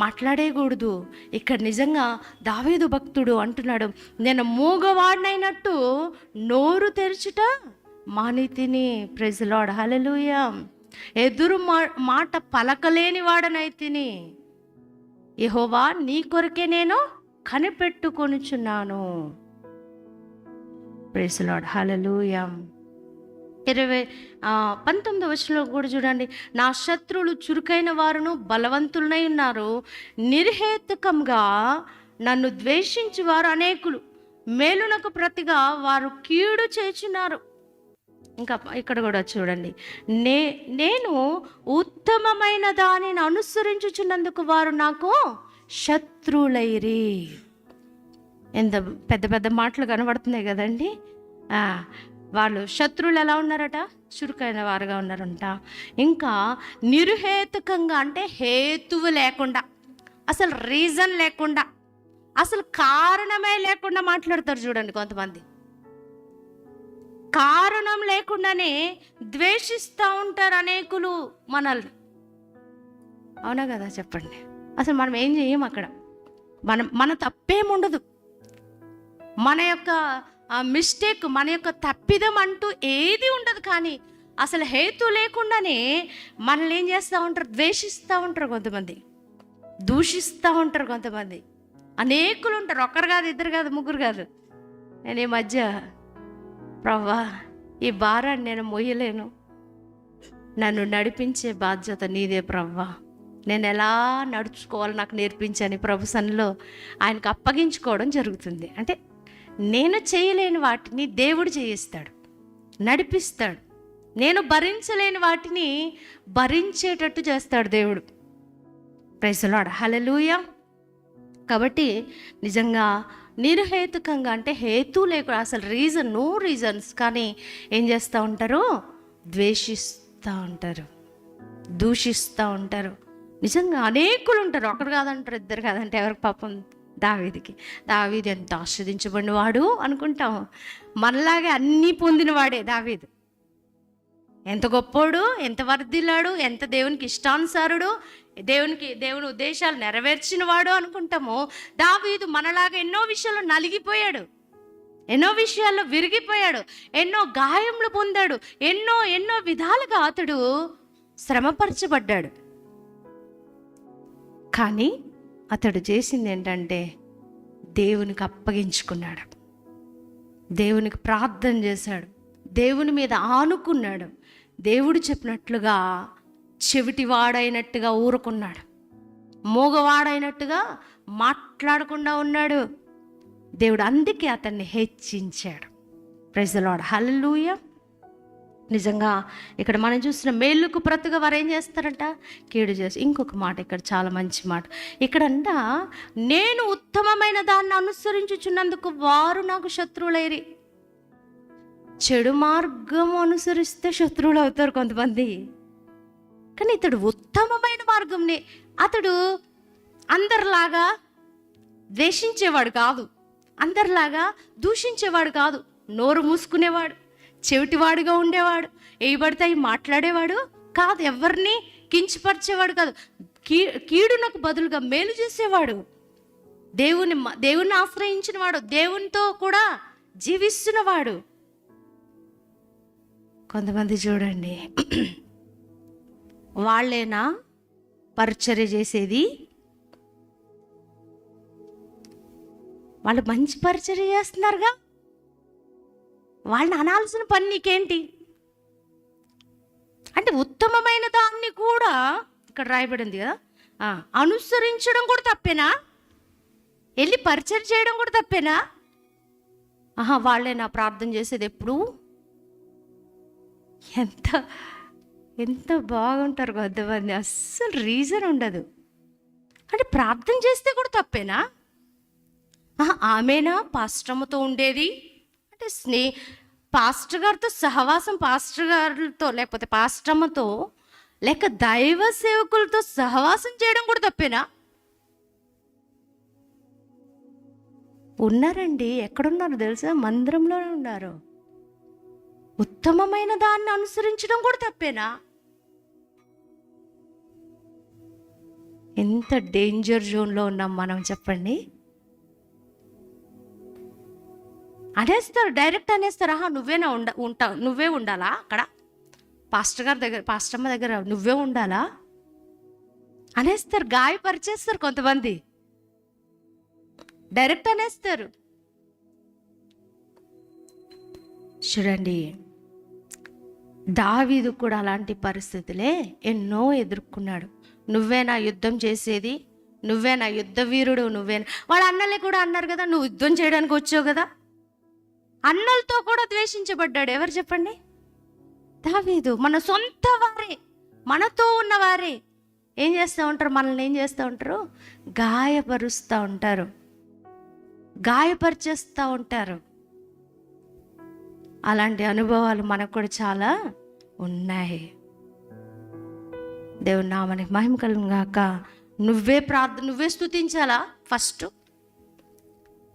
మాట్లాడేయకూడదు. ఇక్కడ నిజంగా దావీదు భక్తుడు అంటున్నాడు, నేను మూగవాడినైనట్టు నోరు తెరుచుట మానితిని. ప్రైజ్ ది లార్డ్, హల్లెలూయా. ఎదురు మాట పలకలేని వాడనైతిని. యెహోవా నీ కొరకే నేను కనిపెట్టుకొనుచున్నాను. ప్రైజ్ ది లార్డ్, హల్లెలూయా. 19వ వచనంలో కూడా చూడండి, నా శత్రువులు చురుకైన వారును బలవంతులనై ఉన్నారు, నిర్హేతుకంగా నన్ను ద్వేషించి వారు అనేకులు, మేలునకు ప్రతిగా వారు కీడు చేస్తున్నారు. ఇంకా ఇక్కడ కూడా చూడండి, నేను ఉత్తమమైన దానిని అనుసరించుచున్నందుకు వారు నాకు శత్రువులైరి. ఎంత పెద్ద పెద్ద మాటలు కనబడుతున్నాయి కదండి. వాళ్ళు శత్రువులు ఎలా ఉన్నారట? చురుకైన వారుగా ఉన్నారంట. ఇంకా నిర్హేతుకంగా అంటే హేతువు లేకుండా, అసలు రీజన్ లేకుండా, అసలు కారణమే లేకుండా మాట్లాడతారు చూడండి కొంతమంది. కారణం లేకుండానే ద్వేషిస్తూ ఉంటారు అనేకులు మనల్ని. అవునా కదా? చెప్పండి. అసలు మనం ఏం చేయం అక్కడ. మన తప్పేముండదు. మన యొక్క మిస్టేక్, మన యొక్క తప్పిదం అంటూ ఏది ఉండదు. కానీ అసలు హేతు లేకుండానే మనల్ని ఏం చేస్తూ ఉంటారు? ద్వేషిస్తూ ఉంటారు కొంతమంది, దూషిస్తూ ఉంటారు కొంతమంది. అనేకులు ఉంటారు. ఒకరు కాదు, ఇద్దరు కాదు, ముగ్గురు కాదు. నేను ఈ మధ్య, ప్రవ్వా ఈ భారాన్ని నేను మొయ్యలేను, నన్ను నడిపించే బాధ్యత నీదే ప్రవ్వా, నేను ఎలా నడుచుకోవాలో నాకు నేర్పించని ప్రభు సన్నిధిలో ఆయనకు అప్పగించుకోవడం జరుగుతుంది. అంటే నేను చేయలేని వాటిని దేవుడు చేయిస్తాడు, నడిపిస్తాడు. నేను భరించలేని వాటిని భరించేటట్టు చేస్తాడు దేవుడు. ప్రైజ్ ది లార్డ్, హల్లెలూయా. కాబట్టి నిజంగా నిర్హేతుకంగా అంటే హేతు లేకుండా, అసలు రీజన్, నో రీజన్స్, కానీ ఏం చేస్తూ ఉంటారు? ద్వేషిస్తూ ఉంటారు, దూషిస్తూ ఉంటారు. నిజంగా అనేకులు ఉంటారు. ఒకరు కాదంటారు, ఇద్దరు కాదంటే ఎవరికి? పాపం దావీదు ఎంత ఆస్వాదించబడిన వాడు అనుకుంటాం. మనలాగే అన్నీ పొందినవాడే దావీదు. ఎంత గొప్పోడు, ఎంత వర్ధిల్లాడు, ఎంత దేవునికి ఇష్టానుసారుడు, దేవుని ఉద్దేశాలు నెరవేర్చిన వాడు అనుకుంటాము. దావీదు మనలాగా ఎన్నో విషయాల్లో నలిగిపోయాడు, ఎన్నో విషయాల్లో విరిగిపోయాడు, ఎన్నో గాయములు పొందాడు, ఎన్నో విధాలుగా అతడు శ్రమపరచబడ్డాడు. కానీ అతడు చేసింది ఏంటంటే దేవునికి అప్పగించుకున్నాడు, దేవునికి ప్రార్థన చేశాడు, దేవుని మీద ఆనుకున్నాడు. దేవుడు చెప్పినట్లుగా చెవిటివాడైనట్టుగా ఊరుకున్నాడు, మూగవాడైనట్టుగా మాట్లాడకుండా ఉన్నాడు. దేవుడు అందుకే అతన్ని హెచ్చించాడు. ప్రైజ్ ది లార్డ్, హల్లెలూయా. నిజంగా ఇక్కడ మనం చూసిన మేలుకు ప్రతిగా వారు ఏం చేస్తారంట? కీడు చేసి. ఇంకొక మాట ఇక్కడ చాలా మంచి మాట ఇక్కడంట, నేను ఉత్తమమైన దాన్ని అనుసరించుచున్నందుకు వారు నాకు శత్రువులైరి. చెడు మార్గం అనుసరిస్తే శత్రువులు అవుతారు కొంతమంది. కానీ ఇతడు ఉత్తమమైన మార్గంని, అతడు అందరిలాగా ద్వేషించేవాడు కాదు, అందరిలాగా దూషించేవాడు కాదు, నోరు మూసుకునేవాడు, చెవిటివాడుగా ఉండేవాడు, ఏయబడితే అవి మాట్లాడేవాడు కాదు, ఎవరిని కించపరిచేవాడు కాదు, కీడునకు బదులుగా మేలు చేసేవాడు, దేవుని ఆశ్రయించిన వాడు, దేవునితో కూడా జీవిస్తున్నవాడు. కొంతమంది చూడండి, వాళ్ళేనా పరిచర్య చేసేది, వాళ్ళు మంచి పరిచర్య చేస్తున్నారుగా, వాళ్ళని అనాల్సిన పని నీకేంటి అంటే ఉత్తమమైన దాన్ని కూడా ఇక్కడ రాయబడింది కదా, అనుసరించడం కూడా తప్పేనా, వెళ్ళి పరిచర్య చేయడం కూడా తప్పేనా? వాళ్ళేనా ప్రార్థన చేసేది ఎప్పుడు? ఎంత ఎంత బాగుంటారు కొంతమంది, అస్సలు రీజన్ ఉండదు. అంటే ప్రార్థన చేస్తే కూడా తప్పేనా? ఆమెనా పాస్టర్తో ఉండేది అంటే పాస్టర్ గారితో సహవాసం, పాస్టర్ గారితో లేకపోతే పాస్టమ్మతో లేక దైవ సేవకులతో సహవాసం చేయడం కూడా తప్పేనా? ఉన్నారండి, ఎక్కడున్నారు తెలుసా? మందిరంలోనే ఉన్నారు. ఉత్తమమైన దాన్ని అనుసరించడం కూడా తప్పేనా? ఎంత డేంజర్ జోన్లో ఉన్నాం మనం చెప్పండి. అనేస్తారు, డైరెక్ట్ అనేస్తారు, నువ్వేనా ఉంటావు, నువ్వే ఉండాలా అక్కడ, పాస్టర్ గారి దగ్గర, పాస్టమ్మ దగ్గర నువ్వే ఉండాలా అనేస్తారు, గాయపరిచేస్తారు కొంతమంది, డైరెక్ట్ అనేస్తారు. చూడండి, దావీదు కూడా అలాంటి పరిస్థితులే ఎన్నో ఎదుర్కొన్నాడు. నువ్వేనా యుద్ధం చేసేది, నువ్వేనా యుద్ధ వీరుడు, నువ్వేనా. వాళ్ళ అన్నలే కూడా అన్నారు కదా, నువ్వు యుద్ధం చేయడానికి వచ్చావు కదా. అన్నలతో కూడా ద్వేషించబడ్డాడు. ఎవరు చెప్పండి? దావీదు. మన సొంత వారే, మనతో ఉన్నవారే ఏం చేస్తూ ఉంటారు, మనల్ని ఏం చేస్తూ ఉంటారు, గాయపరుస్తూ ఉంటారు, గాయపరిచేస్తూ ఉంటారు. అలాంటి అనుభవాలు మనకు కూడా చాలా ఉన్నాయి. దేవుని నామానికి మహిమ కలుగును గాక. నువ్వే స్తుతించాలా? ఫస్ట్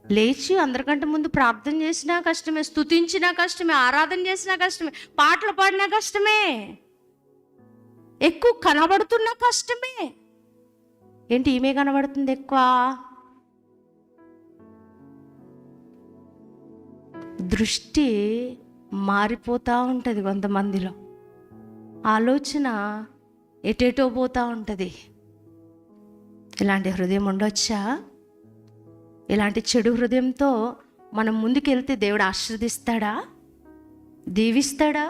లేచి అందరికంటే ముందు ప్రార్థన చేసినా కష్టమే, స్తుతించినా కష్టమే, ఆరాధన చేసినా కష్టమే, పాటలు పాడినా కష్టమే, ఎక్కువ కనబడుతున్నా కష్టమే. ఏంటి ఈమె కనబడుతుంది ఎక్కువ? దృష్టి మారిపోతూ ఉంటుంది కొంతమందిలో, ఆలోచన ఎటేటో పోతూ ఉంటుంది. ఇలాంటి హృదయం ఉండొచ్చా? ఇలాంటి చెడు హృదయంతో మనం ముందుకెళ్తే దేవుడు ఆశీర్వదిస్తాడా, దీవిస్తాడా?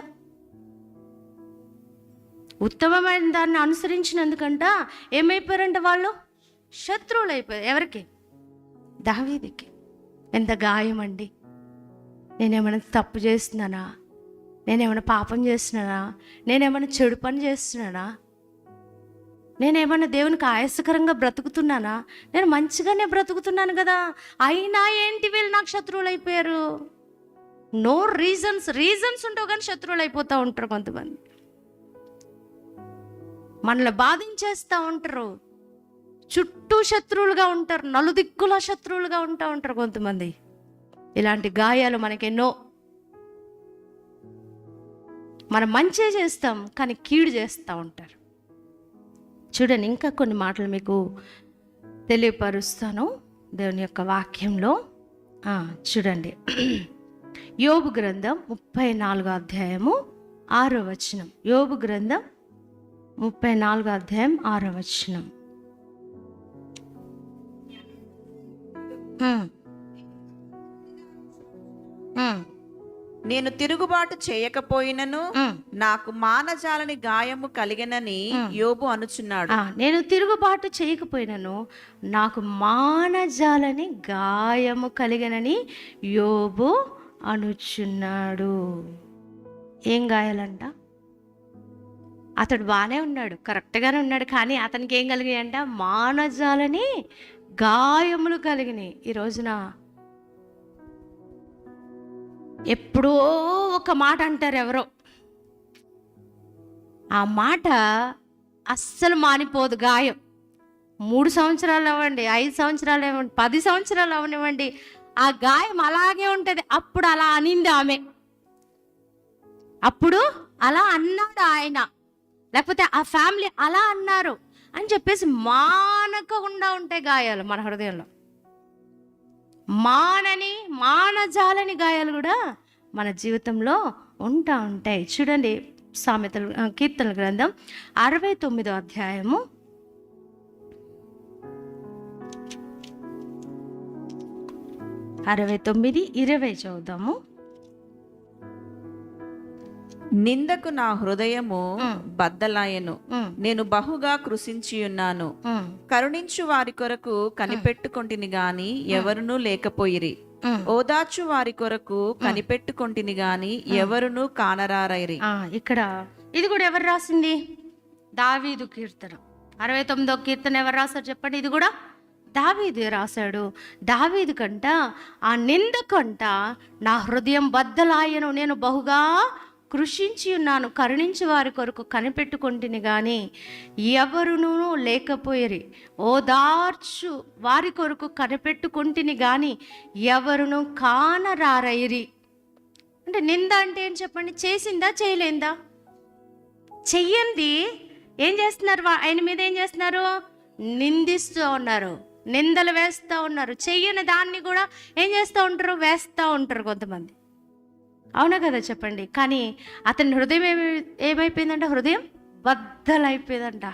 ఉత్తమమైన దాన్ని అనుసరించినందుకంట ఏమైపోయారంట, వాళ్ళు శత్రువులు అయిపోయారు. ఎవరికి? దావీదుకి. ఎంత గాయం అండి. నేనేమైనా తప్పు చేస్తున్నానా, నేనేమైనా పాపం చేస్తున్నానా, నేనేమైనా చెడు పని చేస్తున్నానా, నేనేమైనా దేవునికి ఆయాసకరంగా బ్రతుకుతున్నానా? నేను మంచిగానే బ్రతుకుతున్నాను కదా, అయినా ఏంటి వీళ్ళు నాకు శత్రువులు అయిపోయారు? నో రీజన్స్ ఉంటావు కానీ శత్రువులు అయిపోతూ ఉంటారు కొంతమంది. మనల్ని బాధించేస్తూ ఉంటారు, చుట్టూ శత్రువులుగా ఉంటారు, నలుదిక్కుల శత్రువులుగా ఉంటారు కొంతమంది. ఇలాంటి గాయాలు మనకెన్నో. మనం మంచి చేస్తాం కానీ కీడు చేస్తూ ఉంటారు. చూడండి, ఇంకా కొన్ని మాటలు మీకు తెలియపరుస్తాను దేవుని యొక్క వాక్యంలో. చూడండి, యోబు గ్రంథం 34వ అధ్యాయము 6వ వచనం. యోబు గ్రంథం 34వ అధ్యాయం 6వ వచనం. నేను తిరుగుబాటు చేయకపోయినను నాకు మానజాలని గాయము కలిగినని యోబు అనుచున్నాడు. నేను తిరుగుబాటు చేయకపోయినను నాకు మానజాలని గాయము కలిగినని యోబు అనుచున్నాడు. ఏం గాయాలంట? అతడు బాగానే ఉన్నాడు, కరెక్ట్గానే ఉన్నాడు, కానీ అతనికి ఏం కలిగాయంట? మానజాలని గాయములు కలిగినాయి. ఈ రోజున ఎప్పుడో ఒక మాట అంటారు ఎవరో, ఆ మాట అస్సలు మానిపోదు గాయం. 3 సంవత్సరాలు అవ్వండి, 5 సంవత్సరాలు అవ్వండి, 10 సంవత్సరాలు అవనివ్వండి, ఆ గాయం అలాగే ఉంటుంది. అప్పుడు అలా అనింది ఆమె, అప్పుడు అలా అన్నాడు ఆయన, లేకపోతే ఆ ఫ్యామిలీ అలా అన్నారు అని చెప్పేసి మానకుండా ఉంటాయి గాయాలు మన హృదయంలో. మానజాలని గాయాలు కూడా మన జీవితంలో ఉంటాయి. చూడండి సామెతలు కీర్తనల గ్రంథం 69వ అధ్యాయము 69:20 చదువుదాము. నిందకు నా హృదయము బద్దలాయెను, నేను బహుగా కృషించి ఉన్నాను. కరుణించు వారి కొరకు కనిపెట్టుకొంటిని గాని ఎవరునూ లేకపోయిరి, ఓదార్చు వారి కొరకు కనిపెట్టుకొంటిని గాని ఎవరునూ కానరారైరి. ఇక్కడ ఇది కూడా ఎవరు రాసింది? దావీదు కీర్తన 69వ కీర్తన ఎవరు రాశారు చెప్పండి? ఇది కూడా దావీదు రాశాడు. దావీదు కంట ఆ నిందకంట నా హృదయం బద్దలాయను, నేను బహుగా కృషించి ఉన్నాను, కరుణించి వారి కొరకు కనిపెట్టుకొంటిని గాని ఎవరునూ లేకపోయిరి, ఓదార్చు వారి కొరకు కనిపెట్టుకొంటిని గాని ఎవరును కానరారైరి. అంటే నింద అంటే ఏం చెప్పండి? చేసిందా చేయలేందా? చెయ్యండి ఏం చేస్తున్నారు? ఆయన మీద ఏం చేస్తున్నారు? నిందిస్తూ ఉన్నారు, నిందలు వేస్తూ ఉన్నారు. చెయ్యని దాన్ని కూడా ఏం చేస్తూ ఉంటారు? వేస్తూ ఉంటారు కొంతమంది. అవునా కదా చెప్పండి? కానీ అతని హృదయం ఏమైపోయిందంట? హృదయం బద్దలైపోయిందంట.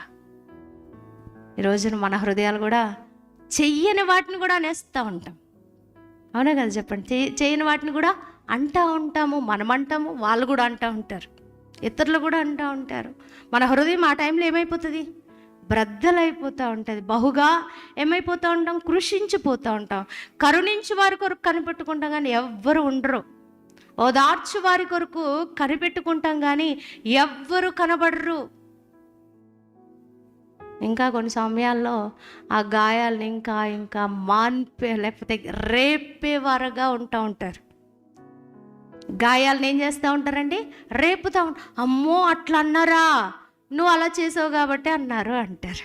ఈ రోజున మన హృదయాలు కూడా చెయ్యని వాటిని కూడా అనేస్తూ ఉంటాం. అవునా కదా చెప్పండి? చేయని వాటిని కూడా అంటూ ఉంటాము. మనం అంటాము, వాళ్ళు కూడా అంటూ ఉంటారు, ఇతరులు కూడా అంటూ ఉంటారు. మన హృదయం ఆ టైంలో ఏమైపోతుంది? బ్రద్దలైపోతూ ఉంటుంది. బహుగా ఏమైపోతూ ఉంటాం? కృషించిపోతూ ఉంటాం. కరుణించి వారి కొరకు కనిపెట్టుకుంటాం కానీ ఎవ్వరు ఉండరు, ఓదార్చు వారి కొరకు కనిపెట్టుకుంటాం కానీ ఎవ్వరు కనబడరు. ఇంకా కొన్ని సమయాల్లో ఆ గాయాలను ఇంకా మాన్పే లేకపోతే రేపేవారుగా ఉంటారు. గాయాలను ఏం చేస్తూ ఉంటారండి? రేపుతూ ఉంటారు. అమ్మో అట్లా అన్నారా, నువ్వు అలా చేసావు కాబట్టి అన్నారు అంటారు.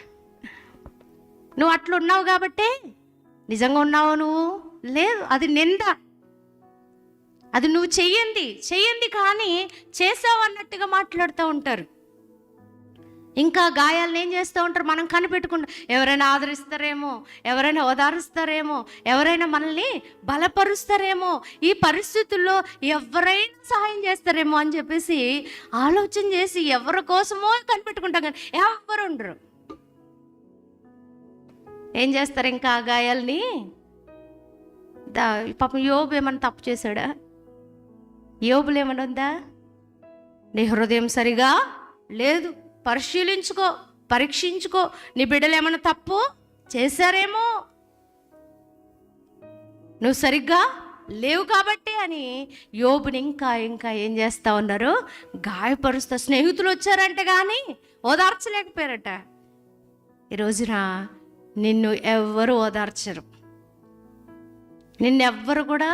నువ్వు అట్లా ఉన్నావు కాబట్టి, నిజంగా ఉన్నావు నువ్వు? లేదు, అది నింద. అది నువ్వు చెయ్యండి కానీ చేసావు అన్నట్టుగా మాట్లాడుతూ ఉంటారు. ఇంకా గాయాలను ఏం చేస్తూ ఉంటారు? మనం కనిపెట్టుకుంటాం, ఎవరైనా ఆదరిస్తారేమో, ఎవరైనా ఓదారుస్తారేమో, ఎవరైనా మనల్ని బలపరుస్తారేమో, ఈ పరిస్థితుల్లో ఎవరైనా సహాయం చేస్తారేమో అని చెప్పేసి ఆలోచన చేసి ఎవరి కోసమో కనిపెట్టుకుంటాం కానీ ఎవరు ఉండరు. ఏం చేస్తారు ఇంకా ఆ గాయాలని? పాపం యోబు ఏమన్నా తప్పు చేశాడా? యోబులు ఏమన్నా ఉందా? నీ హృదయం సరిగా లేదు, పరిశీలించుకో, పరీక్షించుకో, నీ బిడ్డలు ఏమైనా తప్పు చేశారేమో, నువ్వు సరిగ్గా లేవు కాబట్టి అని యోబుని ఇంకా ఏం చేస్తా ఉన్నారు? గాయపరుస్తా. స్నేహితులు వచ్చారంటే కానీ ఓదార్చలేకపోయారట. ఈ రోజున నిన్ను ఎవ్వరు ఓదార్చరు, నిన్నెవ్వరు కూడా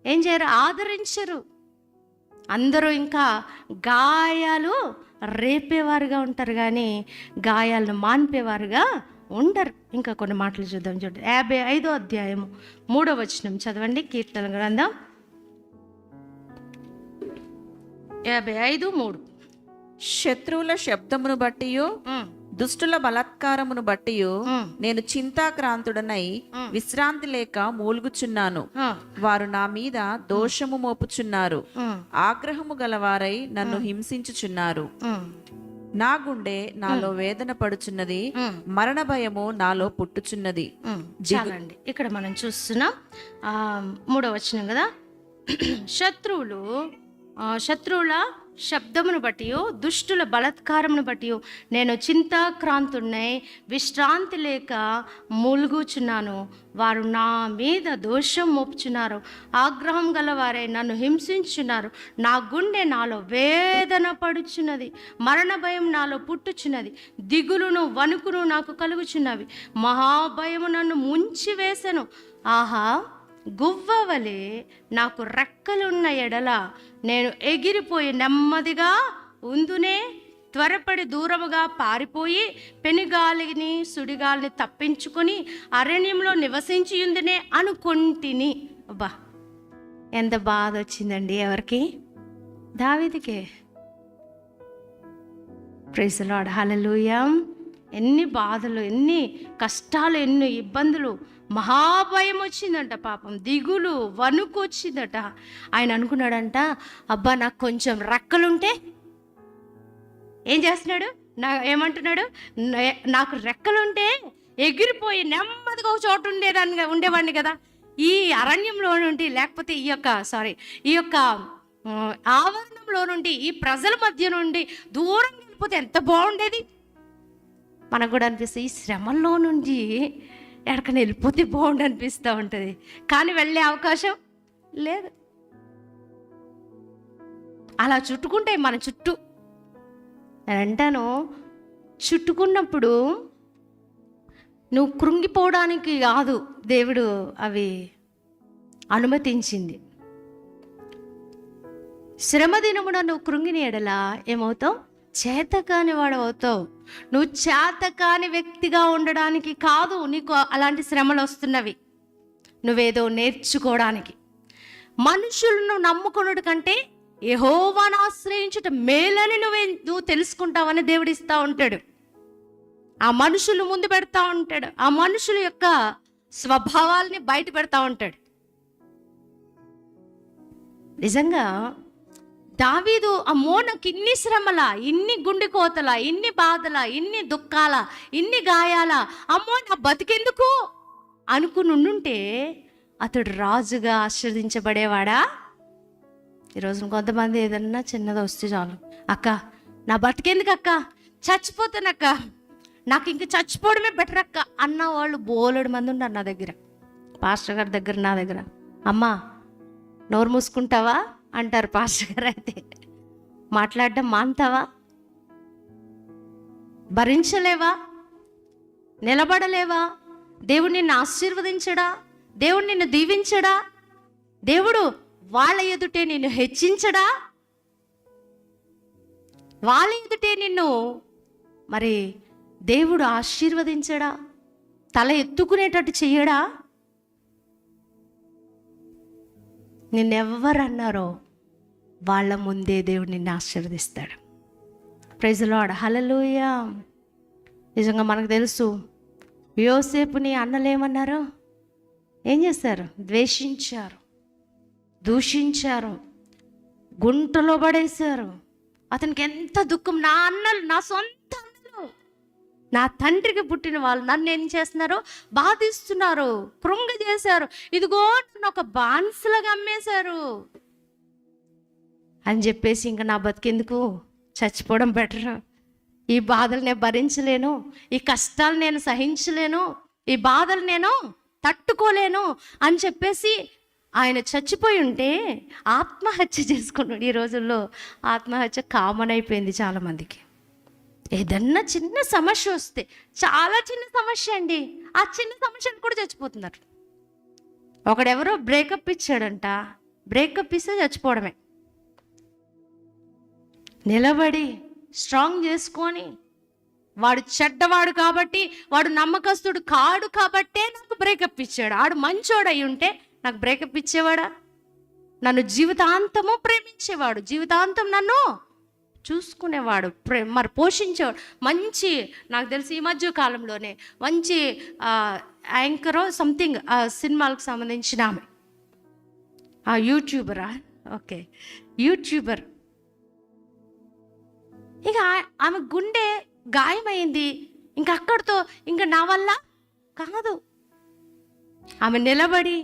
ఏం చేయరు? ఆదరించరు. అందరూ ఇంకా గాయాలు రేపేవారుగా ఉంటారు కానీ గాయాలను మాన్పేవారుగా ఉండరు. ఇంకా కొన్ని మాటలు చూద్దాం. చూడండి 55వ అధ్యాయము 3వ వచనం చదవండి. కీర్తన గ్రంథం 55:3. శత్రువుల శబ్దమును బట్టి దుష్టుల బలాత్కారమును బట్టి నేను చింతాక్రాంతుడనై విశ్రాంతి లేక మూలుగుచున్నాను. వారు నా మీద దోషము మోపుచున్నారు, ఆగ్రహము గలవారై నన్ను హింసించుచున్నారు. నా గుండె నాలో వేదన పడుచున్నది, మరణ భయము నాలో పుట్టుచున్నది. చాలండి, ఇక్కడ మనం చూస్తున్నాం 3వ వచనం కదా. శత్రువుల శబ్దమును బట్టి దుష్టుల బలాత్కారమును బట్టి నేను చింతాక్రాంతున్నై విశ్రాంతి లేక మూలుగుచున్నాను. వారు నా మీద దోషం మోపుచున్నారు, ఆగ్రహం గలవారే నన్ను హింసించున్నారు. నా గుండె నాలో వేదన పడుచున్నది, మరణ భయం నాలో పుట్టుచున్నది. దిగులును వణుకును నాకు కలుగుచున్నవి, మహాభయము నన్ను ముంచి వేసెను. ఆహా, గువ్వవలే నాకు రెక్కలున్న ఎడల నేను ఎగిరిపోయి నెమ్మదిగా ఉందునే. త్వరపడి దూరముగా పారిపోయి పెనుగాలిని సుడిగాలిని తప్పించుకొని అరణ్యంలో నివసించియుందినే అనుకొంటిని. అబ్బా, ఎంత బాధ వచ్చిందండి ఎవరికి? దావీదుకే. ప్రైజ్ ది లార్డ్, హల్లెలూయా. ఎన్ని బాధలు, ఎన్ని కష్టాలు, ఎన్ని ఇబ్బందులు, మహాభయం వచ్చిందంట పాపం, దిగులు, వణుకు వచ్చిందట. ఆయన అనుకున్నాడంట, అబ్బా నాకు కొంచెం రెక్కలుంటే ఏం చేస్తున్నాడు, ఏమంటున్నాడు, నాకు రెక్కలుంటే ఎగిరిపోయి నెమ్మదిగా ఒక చోటు ఉండేవాడిని కదా, ఈ అరణ్యంలో నుండి, లేకపోతే ఈ యొక్క ఆవరణంలో నుండి, ఈ ప్రజల మధ్య నుండి దూరం వెళ్ళిపోతే ఎంత బాగుండేది. మనకు కూడా అనిపిస్తుంది, ఈ శ్రమల్లో నుండి ఎక్కడికైనా వెళ్ళిపోతే బాగుండు అనిపిస్తూ ఉంటుంది. కానీ వెళ్ళే అవకాశం లేదు. అలా చుట్టుకుంటే మన చుట్టూ, నేను అంటాను, చుట్టుకున్నప్పుడు నువ్వు కృంగిపోవడానికి కాదు దేవుడు అవి అనుమతించింది. శ్రమ దినమున నువ్వు కృంగిన ఎడల ఏమవుతావు? చేతకాని వాడు అవుతావు. నువ్వు చేతకాని వ్యక్తిగా ఉండడానికి కాదు నీకు అలాంటి శ్రమలు వస్తున్నవి, నువ్వేదో నేర్చుకోవడానికి. మనుషులను నమ్ముకున్నడు కంటే యెహోవాను ఆశ్రయించుట మేలని నువ్వు తెలుసుకుంటావని దేవుడు ఇస్తూ ఉంటాడు. ఆ మనుషులు ముందు పెడతా ఉంటాడు, ఆ మనుషుల యొక్క స్వభావాల్ని బయట పెడతా ఉంటాడు. నిజంగా దావీదు, అమ్మో నాకు ఇన్ని శ్రమల, ఇన్ని గుండె కోతల, ఇన్ని బాధల, ఇన్ని దుఃఖాల, ఇన్ని గాయాల, అమ్మో నా బతికెందుకు అనుకుని ఉండుంటే అతడు రాజుగా ఆశీర్వదించబడేవాడా? ఈరోజు కొంతమంది ఏదన్నా చిన్నది వస్తే చాలు, అక్క నా బతికెందుకు అక్క, చచ్చిపోతానక్క, నాకు ఇంక చచ్చిపోవడమే బెటర్ అక్క అన్న వాళ్ళు బోలెడు మంది ఉన్నారు నా దగ్గర, పాస్టర్ గారి దగ్గర, నా దగ్గర. అమ్మా నోరు మూసుకుంటావా అంటారు పాస్టర్ గారు. అయితే మాట్లాడడం మాంతావా? భరించలేవా? నిలబడలేవా? దేవుడు నిన్ను ఆశీర్వదించడా? దేవుడు నిన్ను దీవించడా? దేవుడు వాళ్ళ ఎదుటే నిన్ను హెచ్చించడా? వాళ్ళ ఎదుటే నిన్ను మరి దేవుడు ఆశీర్వదించడా? తల ఎత్తుకునేటట్టు చెయ్యడా? నిన్నెవ్వరన్నారో వాళ్ళ ముందే దేవుడు నిన్ను ఆశీర్వదిస్తాడు. ప్రైజ్ ది లార్డ్, హల్లెలూయా. నిజంగా మనకు తెలుసు, యోసేపుని అన్నలేమన్నారు? ఏం చేశారు? ద్వేషించారు, దూషించారు, గుంటలో పడేశారు. అతనికి ఎంత దుఃఖం. నా అన్నలు, నా సొంత అన్నలు, నా తండ్రికి పుట్టిన వాళ్ళు నన్ను ఏం చేస్తున్నారు? బాధిస్తున్నారు, కృంగ చేశారు, ఇదిగో నన్ను ఒక బాన్సులాగా అమ్మేశారు అని చెప్పేసి, ఇంకా నా బతికెందుకు, చచ్చిపోవడం బెటర్, ఈ బాధలు నేను భరించలేను, ఈ కష్టాలు నేను సహించలేను, ఈ బాధలు నేను తట్టుకోలేను అని చెప్పేసి ఆయన చచ్చిపోయి ఉంటే ఆత్మహత్య చేసుకున్నాడు. ఈ రోజుల్లో ఆత్మహత్య కామన్ అయిపోయింది చాలామందికి. ఏదన్నా చిన్న సమస్య వస్తే, చాలా చిన్న సమస్య అండి, ఆ చిన్న సమస్యను కూడా చచ్చిపోతున్నారు. ఒకడెవరో బ్రేకప్ ఇచ్చాడంట, బ్రేకప్ ఇస్తే చచ్చిపోవడమే. నిలబడి స్ట్రాంగ్ చేసుకొని, వాడు చెడ్డవాడు కాబట్టి, వాడు నమ్మకస్తుడు కాడు కాబట్టే నాకు బ్రేకప్ ఇచ్చాడు, ఆడు మంచోడు అయి ఉంటే నాకు బ్రేకప్ ఇచ్చేవాడా? నన్ను జీవితాంతము ప్రేమించేవాడు, జీవితాంతం నన్ను చూసుకునేవాడు, మరి పోషించేవాడు. మంచి, నాకు తెలిసి ఈ మధ్య కాలంలోనే మంచి యాంకరో సంథింగ్ సినిమాలకు సంబంధించిన ఆమె, యూట్యూబరా, ఓకే యూట్యూబర్. ఇక ఆమె గుండె గాయమైంది, ఇంక అక్కడితో ఇంక నా వల్ల కాదు. ఆమె నిలబడి,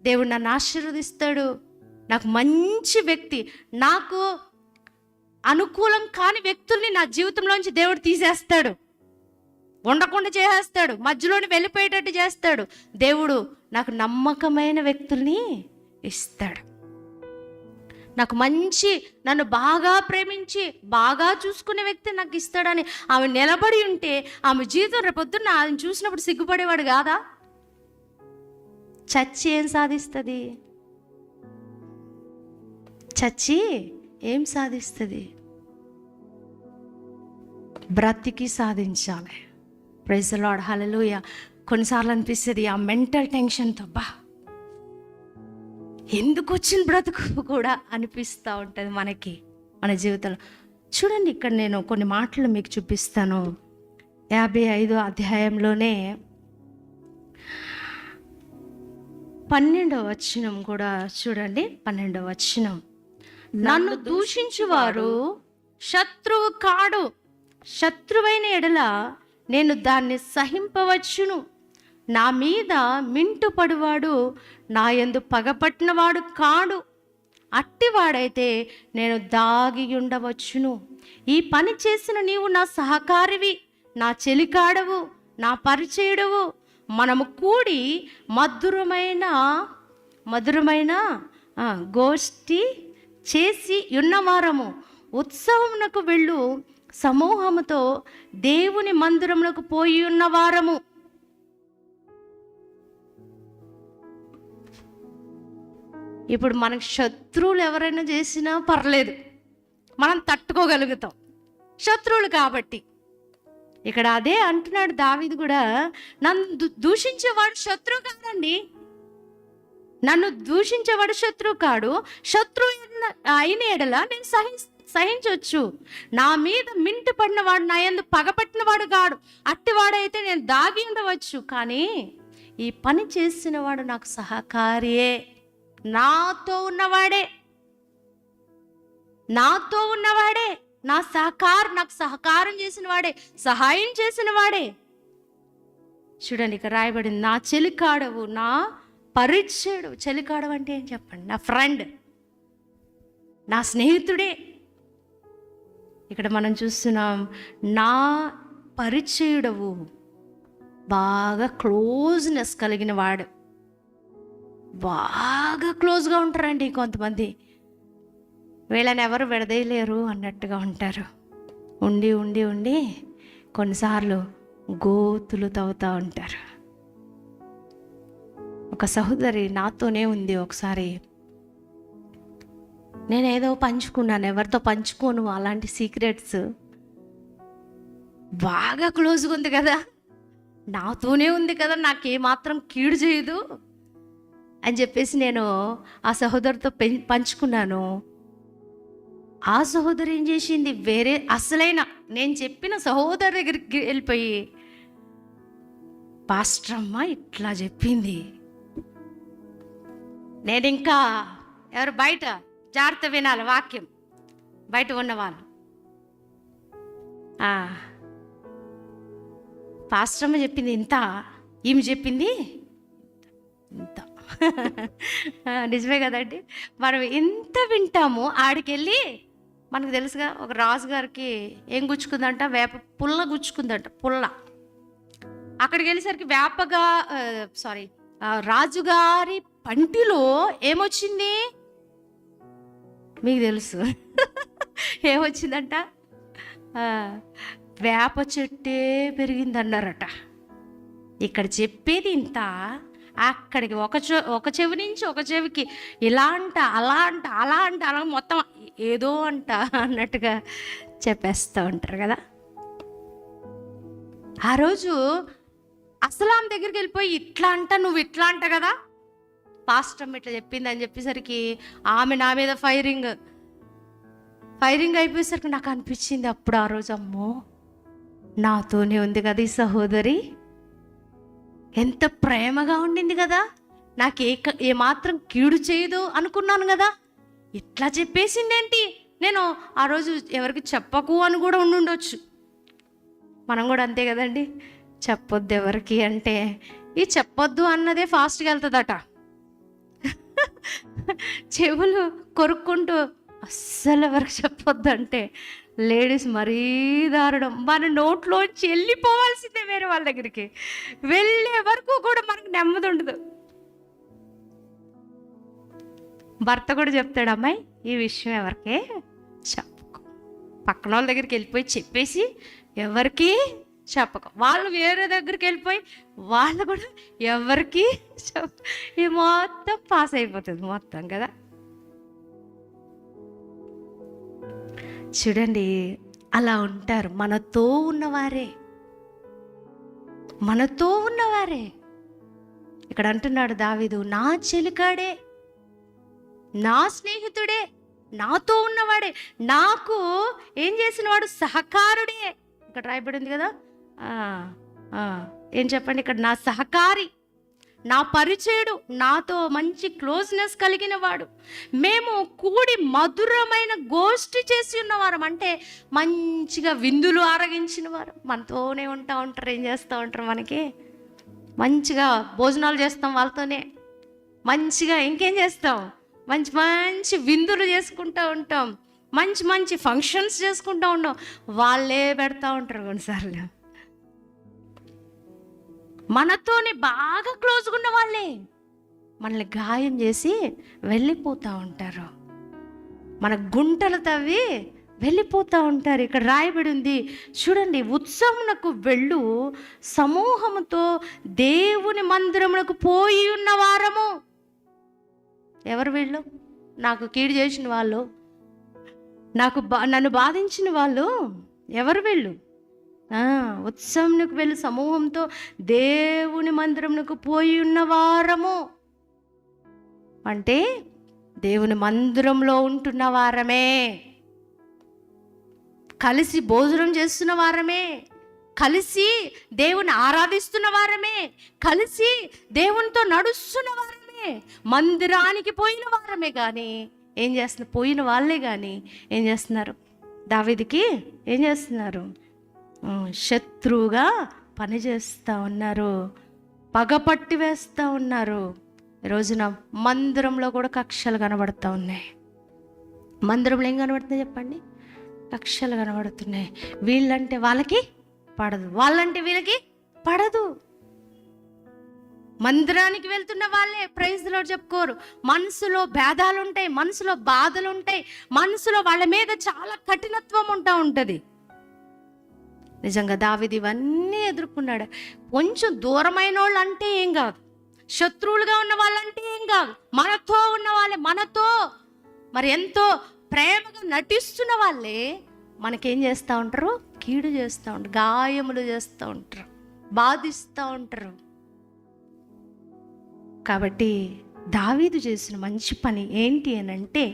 దేవుడు నన్ను ఆశీర్వదిస్తాడు, నాకు మంచి వ్యక్తి, నాకు అనుకూలం కాని వ్యక్తుల్ని నా జీవితంలోంచి దేవుడు తీసేస్తాడు, ఉండకుండా చేసేస్తాడు, మధ్యలోనే వెళ్ళిపోయేటట్టు చేస్తాడు. దేవుడు నాకు నమ్మకమైన వ్యక్తుల్ని ఇస్తాడు, నాకు మంచి, నన్ను బాగా ప్రేమించి బాగా చూసుకునే వ్యక్తి నాకు ఇస్తాడని ఆమె నిలబడి ఉంటే, ఆమె జీవితం రేపొద్దున్న ఆయన చూసినప్పుడు సిగ్గుపడేవాడు కాదా? చచ్చి ఏం సాధిస్తుంది? చచ్చి ఏం సాధిస్తుంది? బ్రతికి సాధించాలి. ప్రైజ్ ది లార్డ్, హల్లెలూయా. కొన్నిసార్లు అనిపిస్తుంది ఆ మెంటల్ టెన్షన్తో ఎందుకు వచ్చిన బ్రతుకు కూడా అనిపిస్తూ ఉంటుంది మనకి మన జీవితంలో. చూడండి, ఇక్కడ నేను కొన్ని మాటలు మీకు చూపిస్తాను. 55వ అధ్యాయంలోనే 12వ వచనం కూడా చూడండి. 12వ వచనం, నన్ను దూషించువారు శత్రువు కాడు, శత్రువైన ఎడల నేను దాన్ని సహింపవచ్చును. నా మీద మింటుపడువాడు నా యందు పగపట్టినవాడు కాడు, అట్టివాడైతే నేను దాగి ఉండవచ్చును. ఈ పని చేసిన నీవు నా సహకారివి, నా చెలికాడవు, నా పరిచయుడవు. మనము కూడి మధురమైన గోష్ఠి చేసి ఉన్నవారము. ఉత్సవమునకు వెళ్ళు సమూహముతో దేవుని మందిరమునకు పోయి ఉన్నవారము. ఇప్పుడు మనకు శత్రువులు ఎవరైనా చేసినా పర్లేదు, మనం తట్టుకోగలుగుతాం శత్రువులు కాబట్టి. ఇక్కడ అదే అంటున్నాడు దావీదు కూడా, నన్ను దూషించేవాడు శత్రువు కాదండి, నన్ను దూషించేవాడు శత్రువు కాడు, శత్రువు అయిన ఎడల నేను సహించవచ్చు. నా మీద మింటు పడినవాడు నా యందు పగపట్టినవాడు కాడు, అట్టివాడైతే నేను దాగి ఉండవచ్చు. కానీ ఈ పని చేసినవాడు నాకు సహకారియే, నాతో ఉన్నవాడే, నాకు సహకారం చేసిన వాడే, సహాయం చేసిన వాడే. చూడండి, ఇక్కడ రాయబడింది, నా చెలికాడవు, నా పరిచయుడు. చెలికాడవు అంటే ఏం చెప్పండి? నా ఫ్రెండ్, నా స్నేహితుడే. ఇక్కడ మనం చూస్తున్నాం, నా పరిచయుడవు, బాగా క్లోజ్నెస్ కలిగిన వాడు. బాగా క్లోజ్గా ఉంటారండి కొంతమంది, వీళ్ళని ఎవరు విడదీయలేరు అన్నట్టుగా ఉంటారు. ఉండి ఉండి ఉండి కొన్నిసార్లు గోతులు తవ్వుతూ ఉంటారు. ఒక సహోదరి నాతోనే ఉంది. ఒకసారి నేనేదో పంచుకున్నాను, ఎవరితో పంచుకోను అలాంటి సీక్రెట్స్. బాగా క్లోజ్గా ఉంది కదా, నాతోనే ఉంది కదా, నాకేమాత్రం కీడు చేయదు అని చెప్పేసి నేను ఆ సహోదరితో పంచుకున్నాను. ఆ సహోదరి ఏం చేసింది, వేరే అసలైన నేను చెప్పిన సహోదరి దగ్గరికి వెళ్ళిపోయి, పాస్టర్ అమ్మ ఇట్లా చెప్పింది. నేను ఇంకా ఎవరు బయట జాగ్రత్త వినాలి వాక్యం, బయట ఉన్నవాళ్ళు. పాస్టర్ అమ్మ చెప్పింది ఇంత, ఈమె చెప్పింది ఇంత. నిజమే కదండి, మనం ఎంత వింటామో ఆడికెళ్ళి మనకు తెలుసుగా. ఒక రాజుగారికి ఏం గుచ్చుకుందంట, వేప పుల్ల గుచ్చుకుందంట, పుల్ల. అక్కడికి వెళ్ళేసరికి రాజుగారి పంటిలో ఏమొచ్చింది మీకు తెలుసు. ఏమొచ్చిందంట, వేప చెట్టే పెరిగిందన్నారట. ఇక్కడ చెప్పేది ఇంత, అక్కడికి ఒక చెవి నుంచి ఒక చెవికి ఇలా అంట, అలా అంట, అలా అంట, అలా మొత్తం ఏదో అంట అన్నట్టుగా చెప్పేస్తూ ఉంటారు కదా. ఆ రోజు అసలాం దగ్గరికి వెళ్ళిపోయి, ఇట్లా అంట, నువ్వు ఇట్లా అంట కదా, పాస్టర్ ఇట్లా చెప్పింది అని చెప్పేసరికి ఆమె నా మీద ఫైరింగ్ అయిపోయేసరికి నాకు అనిపించింది అప్పుడు ఆ రోజు, అమ్మో నాతోనే ఉంది కదా ఈ సహోదరి, ఎంత ప్రేమగా ఉండింది కదా, నాకు ఏమాత్రం కీడు చేయదు అనుకున్నాను కదా, ఇట్లా చెప్పేసిందేంటి. నేను ఆ రోజు ఎవరికి చెప్పకు అని కూడా ఉండుండొచ్చు. మనం కూడా అంతే కదండి, చెప్పొద్దు ఎవరికి అంటే, ఈ చెప్పొద్దు అన్నదే ఫాస్ట్గా వెళ్తుందట. చెవులు కొరుక్కుంటూ అస్సలు ఎవరికి చెప్పొద్దు అంటే లేడీస్ మరీ దారుణం. మన నోట్లోంచి వెళ్ళిపోవాల్సిందే వేరే వాళ్ళ దగ్గరికి, వెళ్ళే వరకు కూడా మనకు నెమ్మది ఉండదు. భర్త కూడా చెప్తాడు, అమ్మాయి ఈ విషయం ఎవరికే చెప్పకు, పక్కన వాళ్ళ దగ్గరికి వెళ్ళిపోయి చెప్పేసి ఎవరికి చెప్పకు. వాళ్ళు వేరే దగ్గరికి వెళ్ళిపోయి వాళ్ళు కూడా ఎవరికి ఈ మొత్తం పాస్ అయిపోతుంది మొత్తం కదా. చూడండి, అలా ఉంటారు. మనతో ఉన్నవారే, మనతో ఉన్నవారే. ఇక్కడ అంటున్నాడు దావీదు, నా చెలికాడే, నా స్నేహితుడే, నాతో ఉన్నవాడే, నాకు ఏం చేసిన వాడు, సహకారుడే. ఇక్కడ రాయబడింది కదా, ఏం చెప్పండి ఇక్కడ, నా సహకారి, నా పరిచయుడు, నాతో మంచి క్లోజ్నెస్ కలిగిన వాడు, మేము కూడి మధురమైన గోష్ఠి చేసి ఉన్నవారం. అంటే మంచిగా విందులు ఆరగించిన వారు. మనతోనే ఉంటారు. ఏం చేస్తూ ఉంటారు, మనకి మంచిగా భోజనాలు చేస్తాం వాళ్ళతోనే, మంచిగా ఇంకేం చేస్తాం, మంచి మంచి విందులు చేసుకుంటూ ఉంటాం, మంచి మంచి ఫంక్షన్స్ చేసుకుంటూ ఉంటాం. వాళ్ళే పెడతా ఉంటారు కొన్నిసార్లు. మనతోనే బాగా క్లోజ్గా ఉన్న వాళ్ళే మనల్ని గాయం చేసి వెళ్ళిపోతూ ఉంటారు, మన గుంటలు తవ్వి వెళ్ళిపోతూ ఉంటారు. ఇక్కడ రాయబడి ఉంది చూడండి, ఉత్సవమునకు వెళ్ళు సమూహముతో దేవుని మందిరమునకు పోయి ఉన్న వారము. ఎవరు వీళ్ళు? నాకు కీడు చేసిన వాళ్ళు, నన్ను బాధించిన వాళ్ళు. ఎవరు వీళ్ళు? ఉత్సవంకు వెళ్ళి సమూహంతో దేవుని మందిరమునకు పోయి ఉన్న వారము. అంటే దేవుని మందిరంలో ఉంటున్న వారమే, కలిసి భోజనం చేస్తున్న వారమే, కలిసి దేవుని ఆరాధిస్తున్న వారమే, కలిసి దేవునితో నడుస్తున్న వారమే, మందిరానికి పోయిన వారమే. కానీ ఏం చేస్తున్నారు, పోయిన వాళ్ళే కానీ ఏం చేస్తున్నారు, దావీదుకి ఏం చేస్తున్నారు, శత్రువుగా పనిచేస్తూ ఉన్నారు, పగపట్టి వేస్తూ ఉన్నారు. ఈరోజున మందిరంలో కూడా కక్షలు కనబడుతూ ఉన్నాయి. మందిరంలో ఏం కనబడుతుంది చెప్పండి? కక్షలు కనబడుతున్నాయి. వీళ్ళంటే వాళ్ళకి పడదు, వాళ్ళంటే వీళ్ళకి పడదు. మందిరానికి వెళ్తున్న వాళ్ళే ప్రైజ్ లార్డ్ చెప్పుకోరు. మనసులో భేదాలు ఉంటాయి, మనసులో బాధలు ఉంటాయి, మనసులో వాళ్ళ మీద చాలా కఠినత్వం ఉంటుంది. నిజంగా దావీదు ఇవన్నీ ఎదుర్కొన్నాడు. కొంచెం దూరమైన వాళ్ళు అంటే ఏం కాదు, శత్రువులుగా ఉన్న వాళ్ళంటే ఏం కాదు, మనతో ఉన్న వాళ్ళే, మనతో మరి ఎంతో ప్రేమగా నటిస్తున్న వాళ్ళే మనకేం చేస్తూ ఉంటారు, కీడు చేస్తూ ఉంటారు, గాయములు చేస్తూ ఉంటారు, బాధిస్తూ ఉంటారు. కాబట్టి దావీదు చేసిన మంచి పని ఏంటి అని అంటే,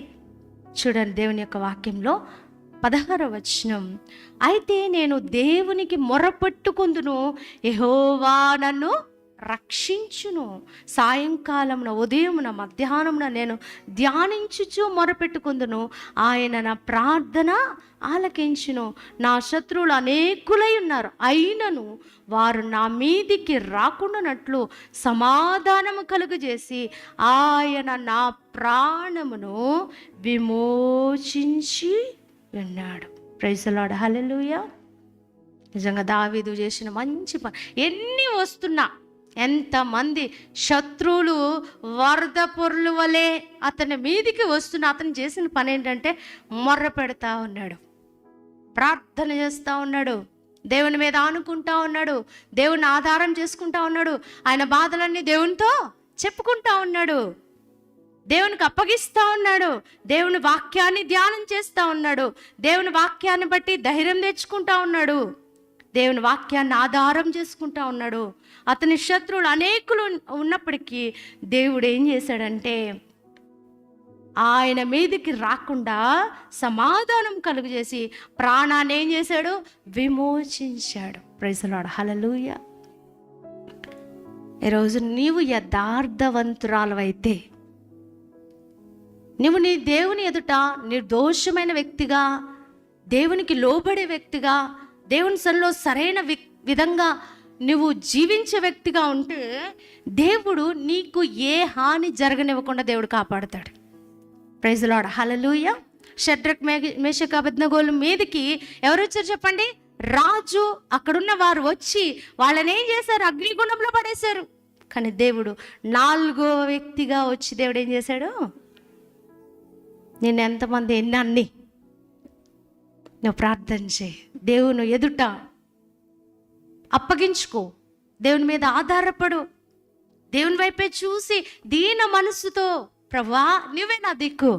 చూడండి దేవుని యొక్క వాక్యంలో 16వ వచనం, అయితే నేను దేవునికి మొరపెట్టుకుందును, యెహోవా నన్ను రక్షించును, సాయంకాలమున ఉదయమున మధ్యాహ్నమున నేను ధ్యానించుచు మొరపెట్టుకుందును, ఆయన నా ప్రార్థన ఆలకించును. నా శత్రువులు అనేకులై ఉన్నారు, అయినను వారు నా మీదికి రాకుండానట్లు సమాధానము కలుగజేసి ఆయన నా ప్రాణమును విమోచించి ఉన్నాడు. ప్రైజ్ ది లార్డ్, హల్లెలూయా. నిజంగా దావీదు చేసిన మంచి పని. ఎన్ని వస్తున్నా, ఎంతమంది శత్రువులు వరద పొర్లు వలె అతని మీదికి వస్తున్నా, అతను చేసిన పని ఏంటంటే మొర్ర పెడతా ఉన్నాడు, ప్రార్థన చేస్తూ ఉన్నాడు, దేవుని మీద ఆనుకుంటా ఉన్నాడు, దేవుని ఆధారం చేసుకుంటా ఉన్నాడు, ఆయన బాధలన్నీ దేవునితో చెప్పుకుంటా ఉన్నాడు, దేవునికి అప్పగిస్తూ ఉన్నాడు, దేవుని వాక్యాన్ని ధ్యానం చేస్తూ ఉన్నాడు, దేవుని వాక్యాన్ని బట్టి ధైర్యం తెచ్చుకుంటా ఉన్నాడు, దేవుని వాక్యాన్ని ఆధారం చేసుకుంటా ఉన్నాడు. అతని శత్రువులు అనేకులు ఉన్నప్పటికీ దేవుడు ఏం చేశాడంటే ఆయన మీదకి రాకుండా సమాధానం కలుగజేసి ప్రాణాన్ని ఏం చేశాడు, విమోచించాడు. ప్రైజ్ ది లార్డ్, హల్లెలూయా. ఈరోజు నీవు యథార్థవంతురాలవైతే, నువ్వు నీ దేవుని ఎదుట నిర్దోషమైన వ్యక్తిగా, దేవునికి లోబడే వ్యక్తిగా, దేవుని సన్నిధిలో సరైన విధంగా నువ్వు జీవించే వ్యక్తిగా ఉంటే దేవుడు నీకు ఏ హాని జరగనివ్వకుండా దేవుడు కాపాడుతాడు. ప్రైజ్ ది లార్డ్, హల్లెలూయా. షడ్రక్ మేషక్ అబేద్నెగోల మీదకి ఎవరు వచ్చారు చెప్పండి? రాజు, అక్కడున్న వారు వచ్చి వాళ్ళని ఏం చేశారు, అగ్నిగుండంలో పడేశారు. కానీ దేవుడు 4వ వ్యక్తిగా వచ్చి దేవుడు ఏం చేశాడు, నేను ఎంతమంది అన్ని నువ్వు ప్రార్థన చేయి, దేవుని ఎదుట అప్పగించుకో, దేవుని మీద ఆధారపడు, దేవుని వైపే చూసి దీన మనసుతో ప్రభువా నువ్వే నా దిక్కు,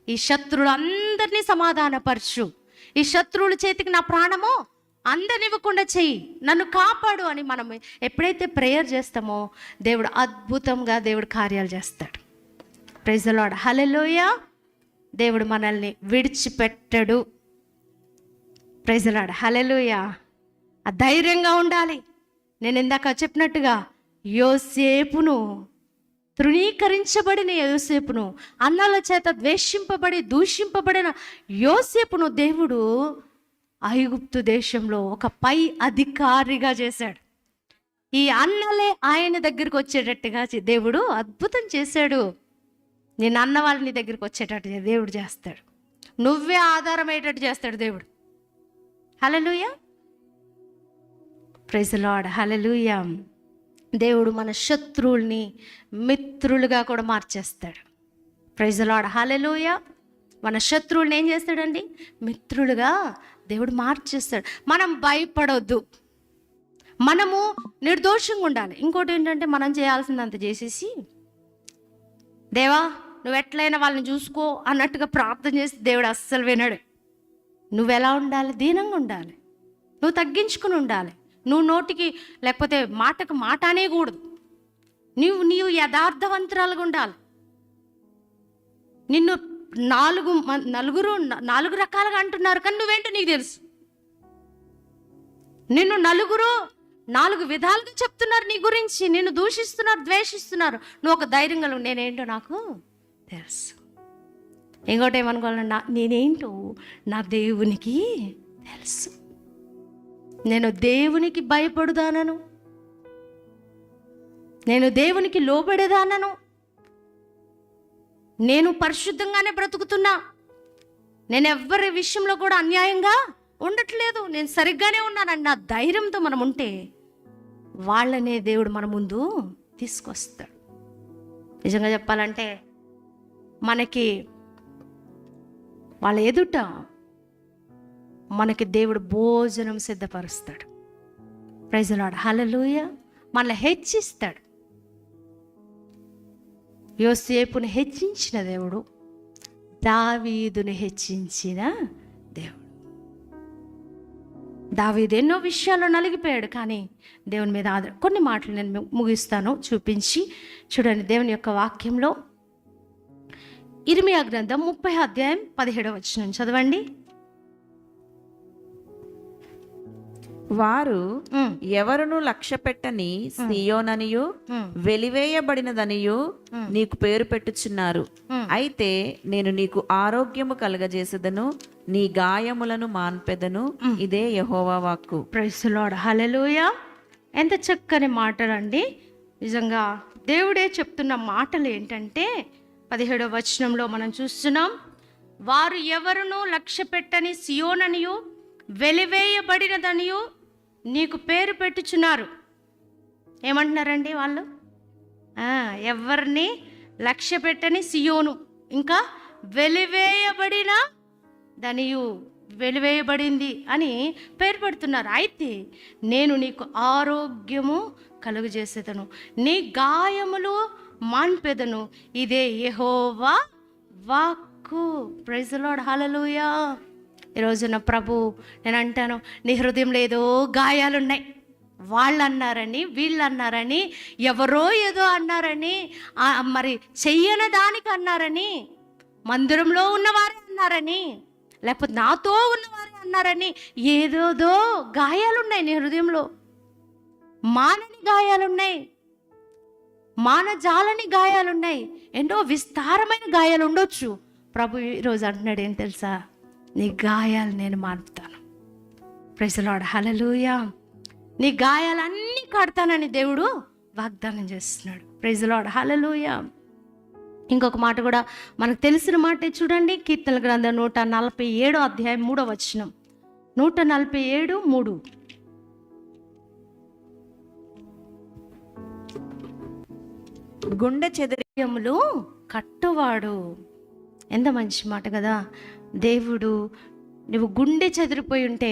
ఈ శత్రువులందరినీ సమాధానపరచు, ఈ శత్రువుల చేతికి నా ప్రాణము అందనివ్వకుండా చెయ్యి, నన్ను కాపాడు అని మనం ఎప్పుడైతే ప్రేయర్ చేస్తామో దేవుడు అద్భుతంగా దేవుడు కార్యాలు చేస్తాడు. ప్రైజ్ ది లార్డ్, హల్లెలూయా. దేవుడు మనల్ని విడిచిపెట్టడు. ప్రైజ్ ది లార్డ్, హల్లెలూయా. ఆ ధైర్యంగా ఉండాలి. నేను ఇందాక చెప్పినట్టుగా యోసేపును, తృణీకరించబడిన యోసేపును, అన్నల చేత ద్వేషింపబడి దూషింపబడిన యోసేపును దేవుడు ఐగుప్తు దేశంలో ఒక పై అధికారిగా చేశాడు. ఈ అన్నలే ఆయన దగ్గరికి వచ్చేటట్టుగా దేవుడు అద్భుతం చేశాడు. నేను అన్న వాళ్ళు నీ దగ్గరికి వచ్చేటట్టు దేవుడు చేస్తాడు. నువ్వే ఆధారమయ్యేటట్టు చేస్తాడు దేవుడు. హల్లెలూయా, ప్రైజ్ ది లార్డ్, హల్లెలూయా. దేవుడు మన శత్రువుల్ని మిత్రులుగా కూడా మార్చేస్తాడు. ప్రైజ్ ది లార్డ్, హల్లెలూయా. మన శత్రువుల్ని ఏం చేస్తాడండి? మిత్రులుగా దేవుడు మార్చేస్తాడు. మనం భయపడొద్దు, మనము నిర్దోషంగా ఉండాలి. ఇంకోటి ఏంటంటే, మనం చేయాల్సిందంత చేసేసి దేవా నువ్వు ఎట్లయినా వాళ్ళని చూసుకో అన్నట్టుగా ప్రార్థన చేసి దేవుడు అస్సలు వినడు. నువ్వు ఎలా ఉండాలి? దీనంగా ఉండాలి, నువ్వు తగ్గించుకుని ఉండాలి. నువ్వు నోటికి లేకపోతే మాటకు మాట అనేకూడదు. నీవు యథార్థవంతురాలుగా ఉండాలి. నిన్ను నలుగురు నాలుగు రకాలుగా అంటున్నారు, కానీ నువ్వేంటో నీకు తెలుసు. నిన్ను నలుగురు 4 విధాలుగా చెప్తున్నారు నీ గురించి, నిన్ను దూషిస్తున్నారు, ద్వేషిస్తున్నారు. నువ్వు ఒక ధైర్యంగా నేనేంటో నాకు తెలుసు. ఇంకోటి ఏమనుకోవాలన్నా, నేనేంటో నా దేవునికి తెలుసు. నేను దేవునికి భయపడుదానను, నేను దేవునికి లోబడేదానను, నేను పరిశుద్ధంగానే బ్రతుకుతున్నా, నేను ఎవ్వరి విషయంలో కూడా అన్యాయంగా ఉండట్లేదు, నేను సరిగ్గానే ఉన్నానని నా ధైర్యంతో మనం ఉంటే వాళ్ళనే దేవుడు మన ముందు తీసుకొస్తాడు. నిజంగా చెప్పాలంటే మనకి వాళ్ళ ఎదుట మనకి దేవుడు భోజనం సిద్ధపరుస్తాడు. ప్రైజ్ ది లార్డ్, హల్లెలూయా. మనల్ని హెచ్చిస్తాడు. యోసేపుని హెచ్చించిన దేవుడు దావీదుని హెచ్చించిన దేవుడు. దావీదు ఎన్నో విషయాల్లో నలిగిపోయాడు, కానీ దేవుని మీద కొన్ని మాటలు నేను ముగిస్తాను చూపించి. చూడండి, దేవుని యొక్క వాక్యంలో ఇర్మియా గ్రంథం 30వ అధ్యాయం 17వ వచనం చదవండి. వారు ఎవరును లక్ష్య పెట్టని సియోననియు వెలివేయబడినదనియు నీకు పేరు పెట్టుచున్నారు. అయితే నేను నీకు ఆరోగ్యము కలగజేసేదను, నీ గాయములను మాన్పెదను. ఇదే యెహోవా వాక్కు. ప్రైజ్ ది లార్డ్, హల్లెలూయా. ఎంత చక్కని మాటలండి. నిజంగా దేవుడే చెప్తున్న మాటలు ఏంటంటే 17వ వచనంలో మనం చూస్తున్నాం. వారు ఎవరును లక్ష్య పెట్టని సియోననియు వెలివేయబడినదనియు నీకు పేరు పెట్టుచున్నారు. ఏమంటున్నారండి వాళ్ళు? ఎవరిని లక్ష్య పెట్టని సియోను, ఇంకా వెలివేయబడిన దనియు, వెలివేయబడింది అని పేరు పెడుతున్నారు. అయితే నేను నీకు ఆరోగ్యము కలుగజేసేదను, నీ గాయములు మాన్పెదను. ఇదే యెహోవా వాక్కు. ప్రైజ్ ది లార్డ్, హల్లెలూయా. ఈరోజున ప్రభు, నేను అంటాను, నీ హృదయంలో ఏదో గాయాలున్నాయి. వాళ్ళు అన్నారని, వీళ్ళు అన్నారని, ఎవరో ఏదో అన్నారని, మరి చెయ్యని దానికి అన్నారని, మందిరంలో ఉన్నవారే అన్నారని, లేకపోతే నాతో ఉన్నవారే అన్నారని, ఏదోదో గాయాలున్నాయి నీ హృదయంలో. మానని గాయాలున్నాయి, మానజాలని గాయాలున్నాయి, ఎన్నో విస్తారమైన గాయాలు ఉండొచ్చు. ప్రభు ఈరోజు అంటున్నాడు ఏం తెలుసా? నీ గాయాలు నేను మాన్పుతాను. ప్రైజ్ ది లార్డ్, హల్లెలూయా. నీ గాయాలన్నీ కడతానని దేవుడు వాగ్దానం చేస్తున్నాడు. ప్రైజ్ ది లార్డ్, హల్లెలూయా. ఇంకొక మాట కూడా మనకు తెలిసిన మాటే చూడండి. కీర్తనల గ్రంథం 147వ అధ్యాయం 3వ వచనం. 147:3. గుండె చెదరియములు కట్టువాడు. ఎంత మంచి మాట కదా. దేవుడు, నువ్వు గుండె చెదిరిపోయి ఉంటే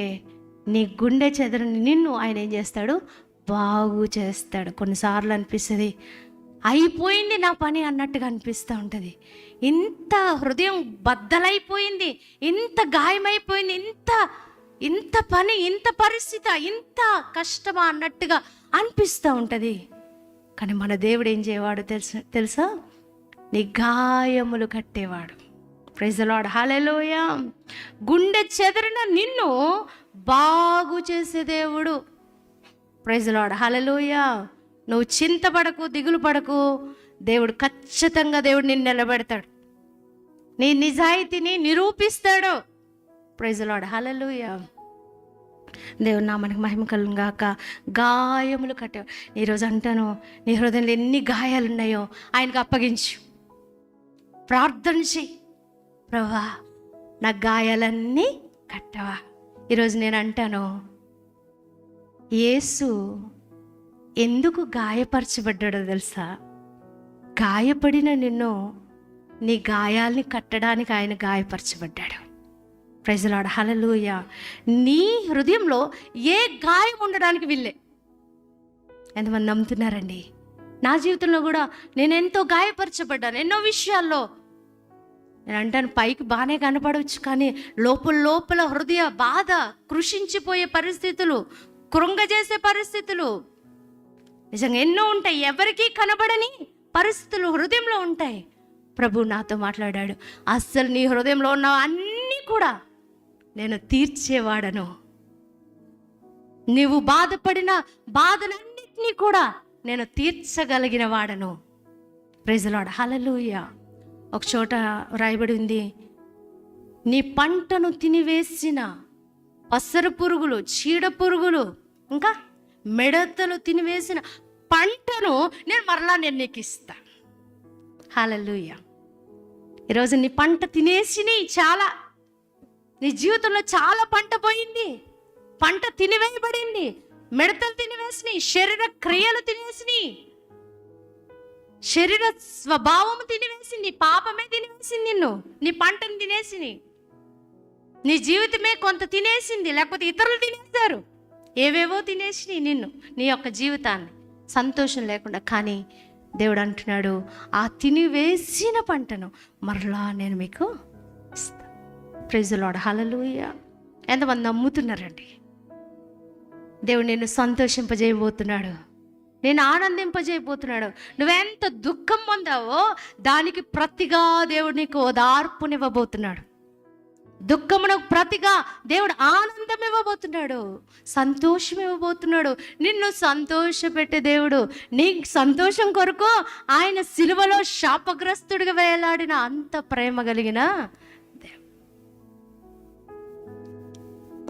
నీ గుండె చెదరని నిన్ను ఆయన ఏం చేస్తాడు? బాగు చేస్తాడు. కొన్నిసార్లు అనిపిస్తుంది, అయిపోయింది నా పని అన్నట్టుగా అనిపిస్తూ ఉంటుంది. ఇంత హృదయం బద్దలైపోయింది, ఇంత గాయమైపోయింది, ఇంత పని, ఇంత పరిస్థితి, ఇంత కష్టమా అన్నట్టుగా అనిపిస్తూ ఉంటుంది. కానీ మన దేవుడు ఏం చేయవాడు తెలుసా? నీ గాయములు కట్టేవాడు. ప్రైజ్ ది లార్డ్, హల్లెలూయా. గుండె చెదరిన నిన్ను బాగు చేసే దేవుడు. ప్రైజ్ ది లార్డ్, హల్లెలూయా. నువ్వు చింతపడకు, దిగులు పడకు. దేవుడు ఖచ్చితంగా నిన్ను నిలబెడతాడు, నీ నిజాయితీని నిరూపిస్తాడు. ప్రైజ్ ది లార్డ్, హల్లెలూయా. దేవుడు నామానికి మహిమ కలుగును గాక. గాయములు కట్టావు. ఈరోజు అంటాను, నీ హృదయంలో ఎన్ని గాయాలు ఉన్నాయో ఆయనకు అప్పగించు. ప్రార్థన చెయ్యి, ప్రభువా నా గాయాలన్నీ కట్టవా. ఈరోజు నేను అంటాను, యేసు ఎందుకు గాయపరచబడ్డాడో తెలుసా? గాయపడిన నిన్ను, నీ గాయాల్ని కట్టడానికి ఆయన గాయపరచబడ్డాడు. ప్రైజ్ ది లార్డ్, హల్లెలూయా. నీ హృదయంలో ఏ గాయం ఉండడానికి వీళ్ళే. ఎంతమంది నమ్ముతున్నారండి? నా జీవితంలో కూడా నేను ఎంతో గాయపరచబడ్డాను ఎన్నో విషయాల్లో. నేను అంటాను, పైకి బాగానే కనపడవచ్చు, కానీ లోపల హృదయ బాధ, కృషించిపోయే పరిస్థితులు, కృంగజేసే పరిస్థితులు నిజంగా ఎన్నో ఉంటాయి. ఎవరికీ కనబడని పరిస్థితులు హృదయంలో ఉంటాయి. ప్రభు నాతో మాట్లాడాడు, అస్సలు నీ హృదయంలో ఉన్న అన్నీ కూడా నేను తీర్చేవాడను. నీవు బాధపడిన బాధలన్నిటినీ కూడా నేను తీర్చగలిగిన వాడను. ప్రైజ్ ది లార్డ్, హల్లెలూయా. ఒక చోట రాయబడి ఉంది, నీ పంటను తినివేసిన పసరు పురుగులు, చీడ పురుగులు, ఇంకా మిడతలు తినివేసిన పంటను నేను నీకు ఇస్తా. హల్లెలూయా. ఈరోజు నీ పంట తినేసినాయి చాలా. నీ జీవితంలో చాలా పంట పోయింది, పంట తినివేయబడింది, మిడతలు తినివేసినాయి, శరీర క్రియలు తినేసినాయి, శరీర స్వభావం తినివేసింది, పాపమే తినివేసింది నిన్ను, నీ పంటను తినేసింది, నీ జీవితమే కొంత తినేసింది, లేకపోతే ఇతరులు తినేశారు, ఏవేవో తినేసినాయి నిన్ను, నీ యొక్క జీవితాన్ని, సంతోషం లేకుండా. కానీ దేవుడు అంటున్నాడు, ఆ తినివేసిన పంటను మరలా నేను మీకు ఇస్తాను. ప్రైజ్ ది లార్డ్, హల్లెలూయా. ఎంతమంది నమ్ముతున్నారండి? దేవుడు నిన్ను సంతోషింపజేయబోతున్నాడు, నేను ఆనందింపజేయబోతున్నాడు. నువ్వెంత దుఃఖం పొందావో దానికి ప్రతిగా దేవుడు నీకు ఓదార్పునివ్వబోతున్నాడు. దుఃఖమునకు ప్రతిగా దేవుడు ఆనందం ఇవ్వబోతున్నాడు, సంతోషం ఇవ్వబోతున్నాడు. నిన్ను సంతోషపెట్టే దేవుడు. నీ సంతోషం కొరకు ఆయన సిలువలో శాపగ్రస్తుడిగా వేలాడిన అంత ప్రేమ కలిగిన దేవుడు.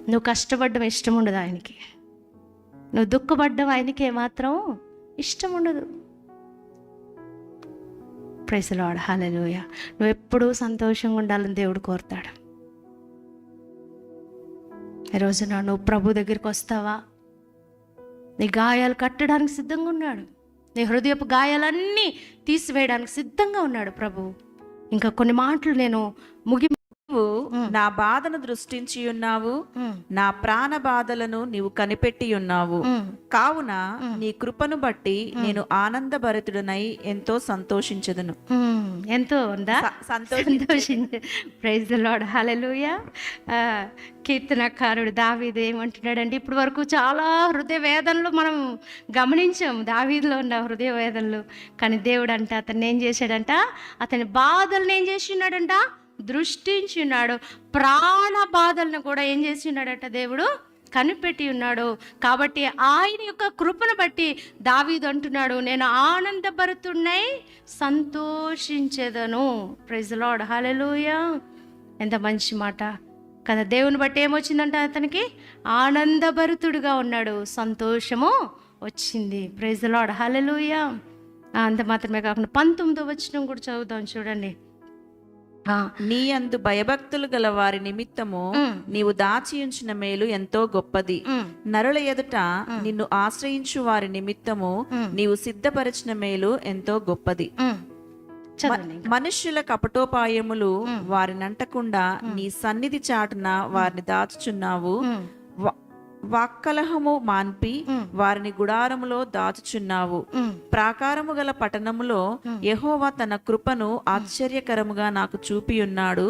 నువ్వు కష్టపడ్డం ఇష్టం ఉండదు ఆయనకి, నువ్వు దుఃఖపడ్డం ఆయనకి ఏమాత్రం ఇష్టం ఉండదు. ప్రైజ్ ది లార్డ్, హల్లెలూయా. నువ్వు ఎప్పుడూ సంతోషంగా ఉండాలని దేవుడు కోరుతాడు. ఈరోజున నువ్వు ప్రభు దగ్గరికి వస్తావా? నీ గాయాలు కట్టడానికి సిద్ధంగా ఉన్నాడు, నీ హృదయపు గాయాలన్నీ తీసివేయడానికి సిద్ధంగా ఉన్నాడు ప్రభు. ఇంకా కొన్ని మాటలు నేను నా బాధను దృష్టించి ఉన్నావు, నా ప్రాణ బాధలను నీవు కనిపెట్టి ఉన్నావు. కావున నీ కృపను బట్టి నేను ఆనందభరితుడనై ఎంతో సంతోషించదును. ఎంతో ఉందా? సంతోషించు. ప్రైజ్ ది లార్డ్, హల్లెలూయా. కీర్తనకారుడు దావీదు ఏమంటున్నాడంటే, ఇప్పటి వరకు చాలా హృదయ వేదనలు మనం గమనించాం, దావీదులో ఉన్న హృదయ వేదనలు. కానీ దేవుడు అంట అతన్ని ఏం చేశాడంట? అతని బాధలను ఏం చేసినాడంట? దృష్టించి ఉన్నాడు. ప్రాణ బాధలను కూడా ఏం చేసి ఉన్నాడట? దేవుడు కనిపెట్టి ఉన్నాడు. కాబట్టి ఆయన యొక్క కృపను బట్టి దావీదు అంటున్నాడు, నేను ఆనందభరితుడనై సంతోషించేదను. ప్రైజ్ ది లార్డ్, హల్లెలూయా. ఎంత మంచి మాట కదా. దేవుని బట్టి ఏమొచ్చిందంట? అతనికి ఆనందభరితుడుగా ఉన్నాడు, సంతోషము వచ్చింది. ప్రైజ్ ది లార్డ్, హల్లెలూయా. అంత మాత్రమే కాకుండా 19వ వచనం కూడా చదువుదాం చూడండి. నీ అందు భయభక్తులు గల వారి నిమిత్తము నీవు దాచి ఉంచిన మేలు ఎంతో గొప్పది. నరుల ఎదుట నిన్ను ఆశ్రయించు వారి నిమిత్తము నీవు సిద్ధపరిచిన మేలు ఎంతో గొప్పది. మనుష్యుల కపటోపాయములు వారినంటకుండా నీ సన్నిధి చాటున వారిని దాచుచున్నావు. వాక్కలహము మాన్పి వారిని గుడారములో దాచుచున్నావు. ప్రాకారము గల పట్టణములో యెహోవా తన కృపను ఆశ్చర్యకరముగా నాకు చూపియున్నాడు.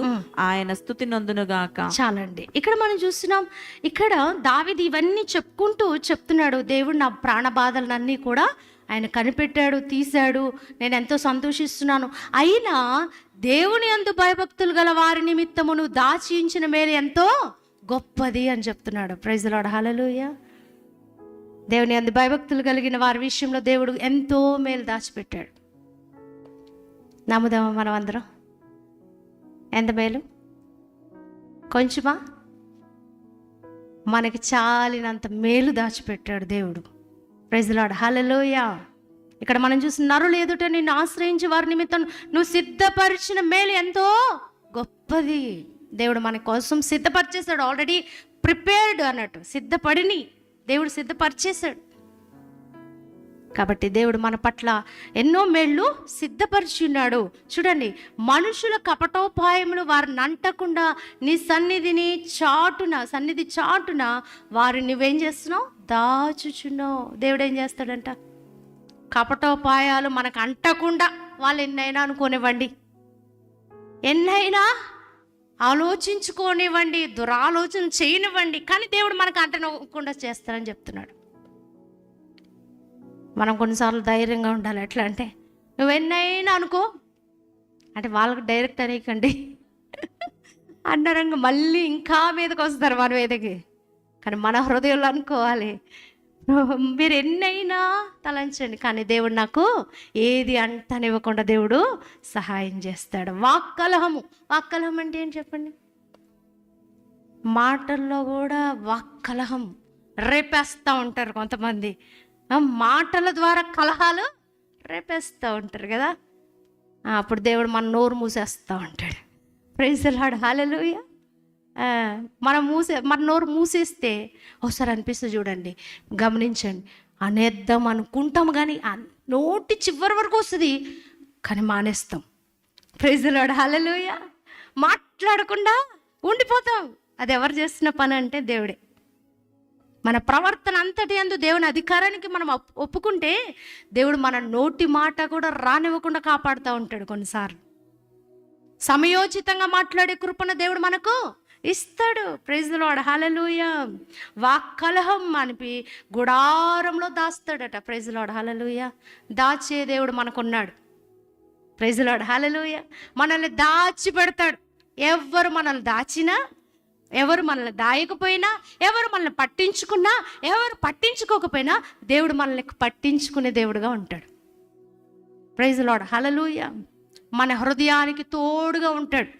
ఆయన స్తుతి నొందునుగాక. చాలండి. ఇక్కడ మనం చూస్తున్నాం, ఇక్కడ దావీదు ఇవన్నీ చెప్పుకుంటూ చెప్తున్నాడు, దేవుడు నా ప్రాణ బాధలన్నీ కూడా ఆయన కనిపెట్టాడు, తీశాడు, నేను ఎంతో సంతోషిస్తున్నాను. అయినా దేవుని యందు భయభక్తులు గల వారి నిమిత్తము నువ్వు దాచి ఉంచిన మేలు ఎంతో గొప్పది అని చెప్తున్నాడు. ప్రైజ్ ది లార్డ్, హల్లెలూయా. దేవుని యందు భయభక్తులు కలిగిన వారి విషయంలో దేవుడు ఎంతో మేలు దాచిపెట్టాడు. నమ్ముదామా మనం అందరం? ఎంత మేలు? కొంచెమా? మనకి చాలినంత మేలు దాచిపెట్టాడు దేవుడు. ప్రైజ్ ది లార్డ్, హల్లెలూయా. ఇక్కడ మనం చూసిన నరులు ఎదుట నిన్ను ఆశ్రయించి వారి నిమిత్తం నువ్వు సిద్ధపరిచిన మేలు ఎంతో గొప్పది. దేవుడు మన కోసం సిద్ధపరిచేశాడు, ఆల్రెడీ ప్రిపేర్డ్ అన్నట్టు, సిద్ధపడిని దేవుడు సిద్ధపరిచేశాడు. కాబట్టి దేవుడు మన పట్ల ఎన్నో మేళ్ళు సిద్ధపరిచి ఉన్నాడు. చూడండి, మనుషుల కపటోపాయములు వారిని అంటకుండా నీ సన్నిధి చాటున వారిని నువ్వేం చేస్తున్నావు? దాచుచున్నావు. దేవుడు ఏం చేస్తాడంట? కపటోపాయాలు మనకు అంటకుండా వాళ్ళు ఎన్నైనా అనుకోనివ్వండి, ఎన్నైనా ఆలోచించుకోనివ్వండి, దురాలోచన చేయనివ్వండి, కానీ దేవుడు మనకు అంటకుండా చేస్తారని చెప్తున్నాడు. మనం కొన్నిసార్లు ధైర్యంగా ఉండాలి. ఎట్లా అంటే, నువ్వెన్నైనా అనుకో అంటే వాళ్ళకు డైరెక్ట్ అనేకండి అన్నరంగా మళ్ళీ ఇంకా మీదకి వస్తారు మన మీదకి. కానీ మన హృదయంలో అనుకోవాలి, మీరు ఎన్నైనా తలంచండి, కానీ దేవుడు నాకు ఏది అంటనివ్వకుండా దేవుడు సహాయం చేస్తాడు. వాక్కలహం అంటే ఏం చెప్పండి? మాటల్లో కూడా వాక్కలహం రేపేస్తూ ఉంటారు కొంతమంది. మాటల ద్వారా కలహాలు రేపేస్తూ ఉంటారు కదా. అప్పుడు దేవుడు మన నోరు మూసేస్తూ ఉంటాడు. ప్రైజ్ ది లార్డ్, హల్లెలూయా. మన నోరు మూసేస్తే ఒకసారి అనిపిస్తుంది, చూడండి, గమనించండి, అనేద్దాం అనుకుంటాం కానీ నోటి చివరి వరకు వస్తుంది, కానీ మానేస్తాం. ప్రైజ్ ది లార్డ్, హల్లెలూయా. మాట్లాడకుండా ఉండిపోతాం. అది ఎవరు చేస్తున్న పని అంటే దేవుడే. మన ప్రవర్తన అంతటి యందు దేవుని అధికారానికి మనం ఒప్పుకుంటే దేవుడు మన నోటి మాట కూడా రానివ్వకుండా కాపాడుతూ ఉంటాడు. కొన్నిసార్లు సమయోచితంగా మాట్లాడే కృపను దేవుడు మనకు ఇస్తాడు. ప్రైజ్ ది లార్డ్, హల్లెలూయా. వాక్కలహం అనిపి గుడారంలో దాస్తాడట. ప్రైజ్ ది లార్డ్, హల్లెలూయా. దాచే దేవుడు మనకున్నాడు. ప్రైజ్ ది లార్డ్, హల్లెలూయా. మనల్ని దాచి పెడతాడు. ఎవరు మనల్ని దాచినా, ఎవరు మనల్ని దాయకపోయినా, ఎవరు మనల్ని పట్టించుకున్నా, ఎవరు పట్టించుకోకపోయినా దేవుడు మనల్ని పట్టించుకునే దేవుడుగా ఉంటాడు. ప్రైజ్ ది లార్డ్, హల్లెలూయా. మన హృదయానికి తోడుగా ఉంటాడు,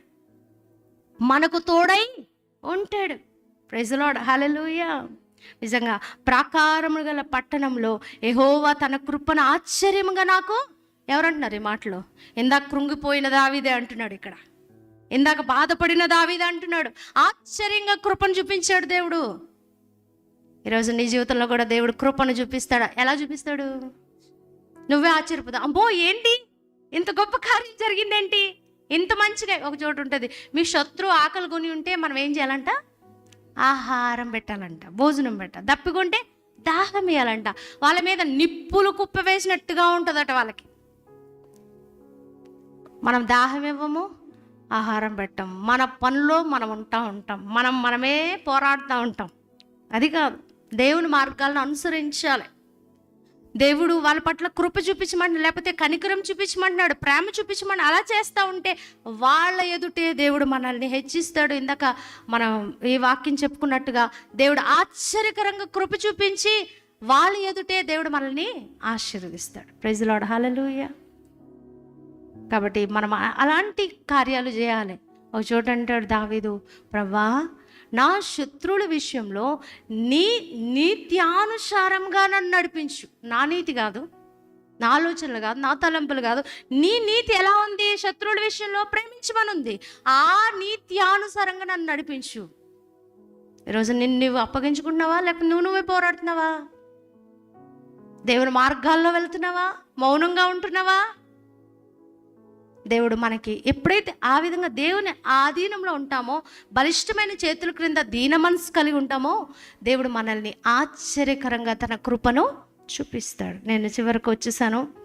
మనకు తోడై ఉంటాడు. ప్రైజ్ ది లార్డ్, హల్లెలూయా. నిజంగా ప్రాకారములు గల పట్టణంలో యెహోవా తన కృపను ఆశ్చర్యముగా నాకు, ఎవరంటున్నారు ఈ మాటలో? ఇందాక కృంగిపోయిన దావీదే అంటున్నాడు, ఇక్కడ ఇందాక బాధపడిన దావీదే అంటున్నాడు. ఆశ్చర్యంగా కృపను చూపించాడు దేవుడు. ఈరోజు నీ జీవితంలో కూడా దేవుడు కృపను చూపిస్తాడా? ఎలా చూపిస్తాడు? నువ్వే ఆశ్చర్యపోతావు. అమ్మో, ఏంటి ఇంత గొప్ప కార్యం జరిగిందేంటి, ఇంత మంచిగా. ఒక చోటు ఉంటుంది, మీ శత్రువు ఆకలి కొని ఉంటే మనం ఏం చేయాలంట? ఆహారం పెట్టాలంట, భోజనం పెట్టాలి. దప్పికొంటే దాహం ఇవ్వాలంట. వాళ్ళ మీద నిప్పులు కుప్ప వేసినట్టుగా ఉంటుందట వాళ్ళకి. మనం దాహం ఇవ్వము, ఆహారం పెట్టం, మన పనిలో మనం ఉంటాం, మనమే పోరాడుతూ ఉంటాం. అది కాదు, దేవుని మార్గాలను అనుసరించాలి. దేవుడు వాళ్ళ పట్ల కృప చూపించమంటున్నాడు, లేకపోతే కనికరం చూపించమంటున్నాడు, ప్రేమ చూపించమని అలా చేస్తూ ఉంటే వాళ్ళ ఎదుటే దేవుడు మనల్ని హెచ్చిస్తాడు. ఇందాక మనం ఈ వాక్యం చెప్పుకున్నట్టుగా దేవుడు ఆశ్చర్యకరంగా కృప చూపించి వాళ్ళ ఎదుటే దేవుడు మనల్ని ఆశీర్వదిస్తాడు. ప్రైజ్ ది లార్డ్, హల్లెలూయా. కాబట్టి మనం అలాంటి కార్యాలు చేయాలి. ఒక చోట అంటాడు దావీదు, ప్రభువా, నా శత్రువుల విషయంలో నీ నీత్యానుసారంగా నన్ను నడిపించు. నా నీతి కాదు, నా ఆలోచనలు కాదు, నా తలంపులు కాదు, నీ నీతి ఎలా ఉంది? శత్రువుల విషయంలో ప్రేమించమని ఉంది. ఆ నీత్యానుసారంగా నన్ను నడిపించు. ఈరోజు నువ్వు అప్పగించుకుంటున్నావా, లేకపోతే నువ్వే పోరాడుతున్నావా? దేవుని మార్గాల్లో వెళ్తున్నావా? మౌనంగా ఉంటున్నావా? దేవుడు మనకి ఎప్పుడైతే ఆ విధంగా దేవుని ఆధీనంలో ఉంటామో, బలిష్టమైన చేతుల క్రింద దీన మనసు కలిగి ఉంటామో, దేవుడు మనల్ని ఆశ్చర్యకరంగా తన కృపను చూపిస్తాడు. నేను చివరికి వచ్చేసాను.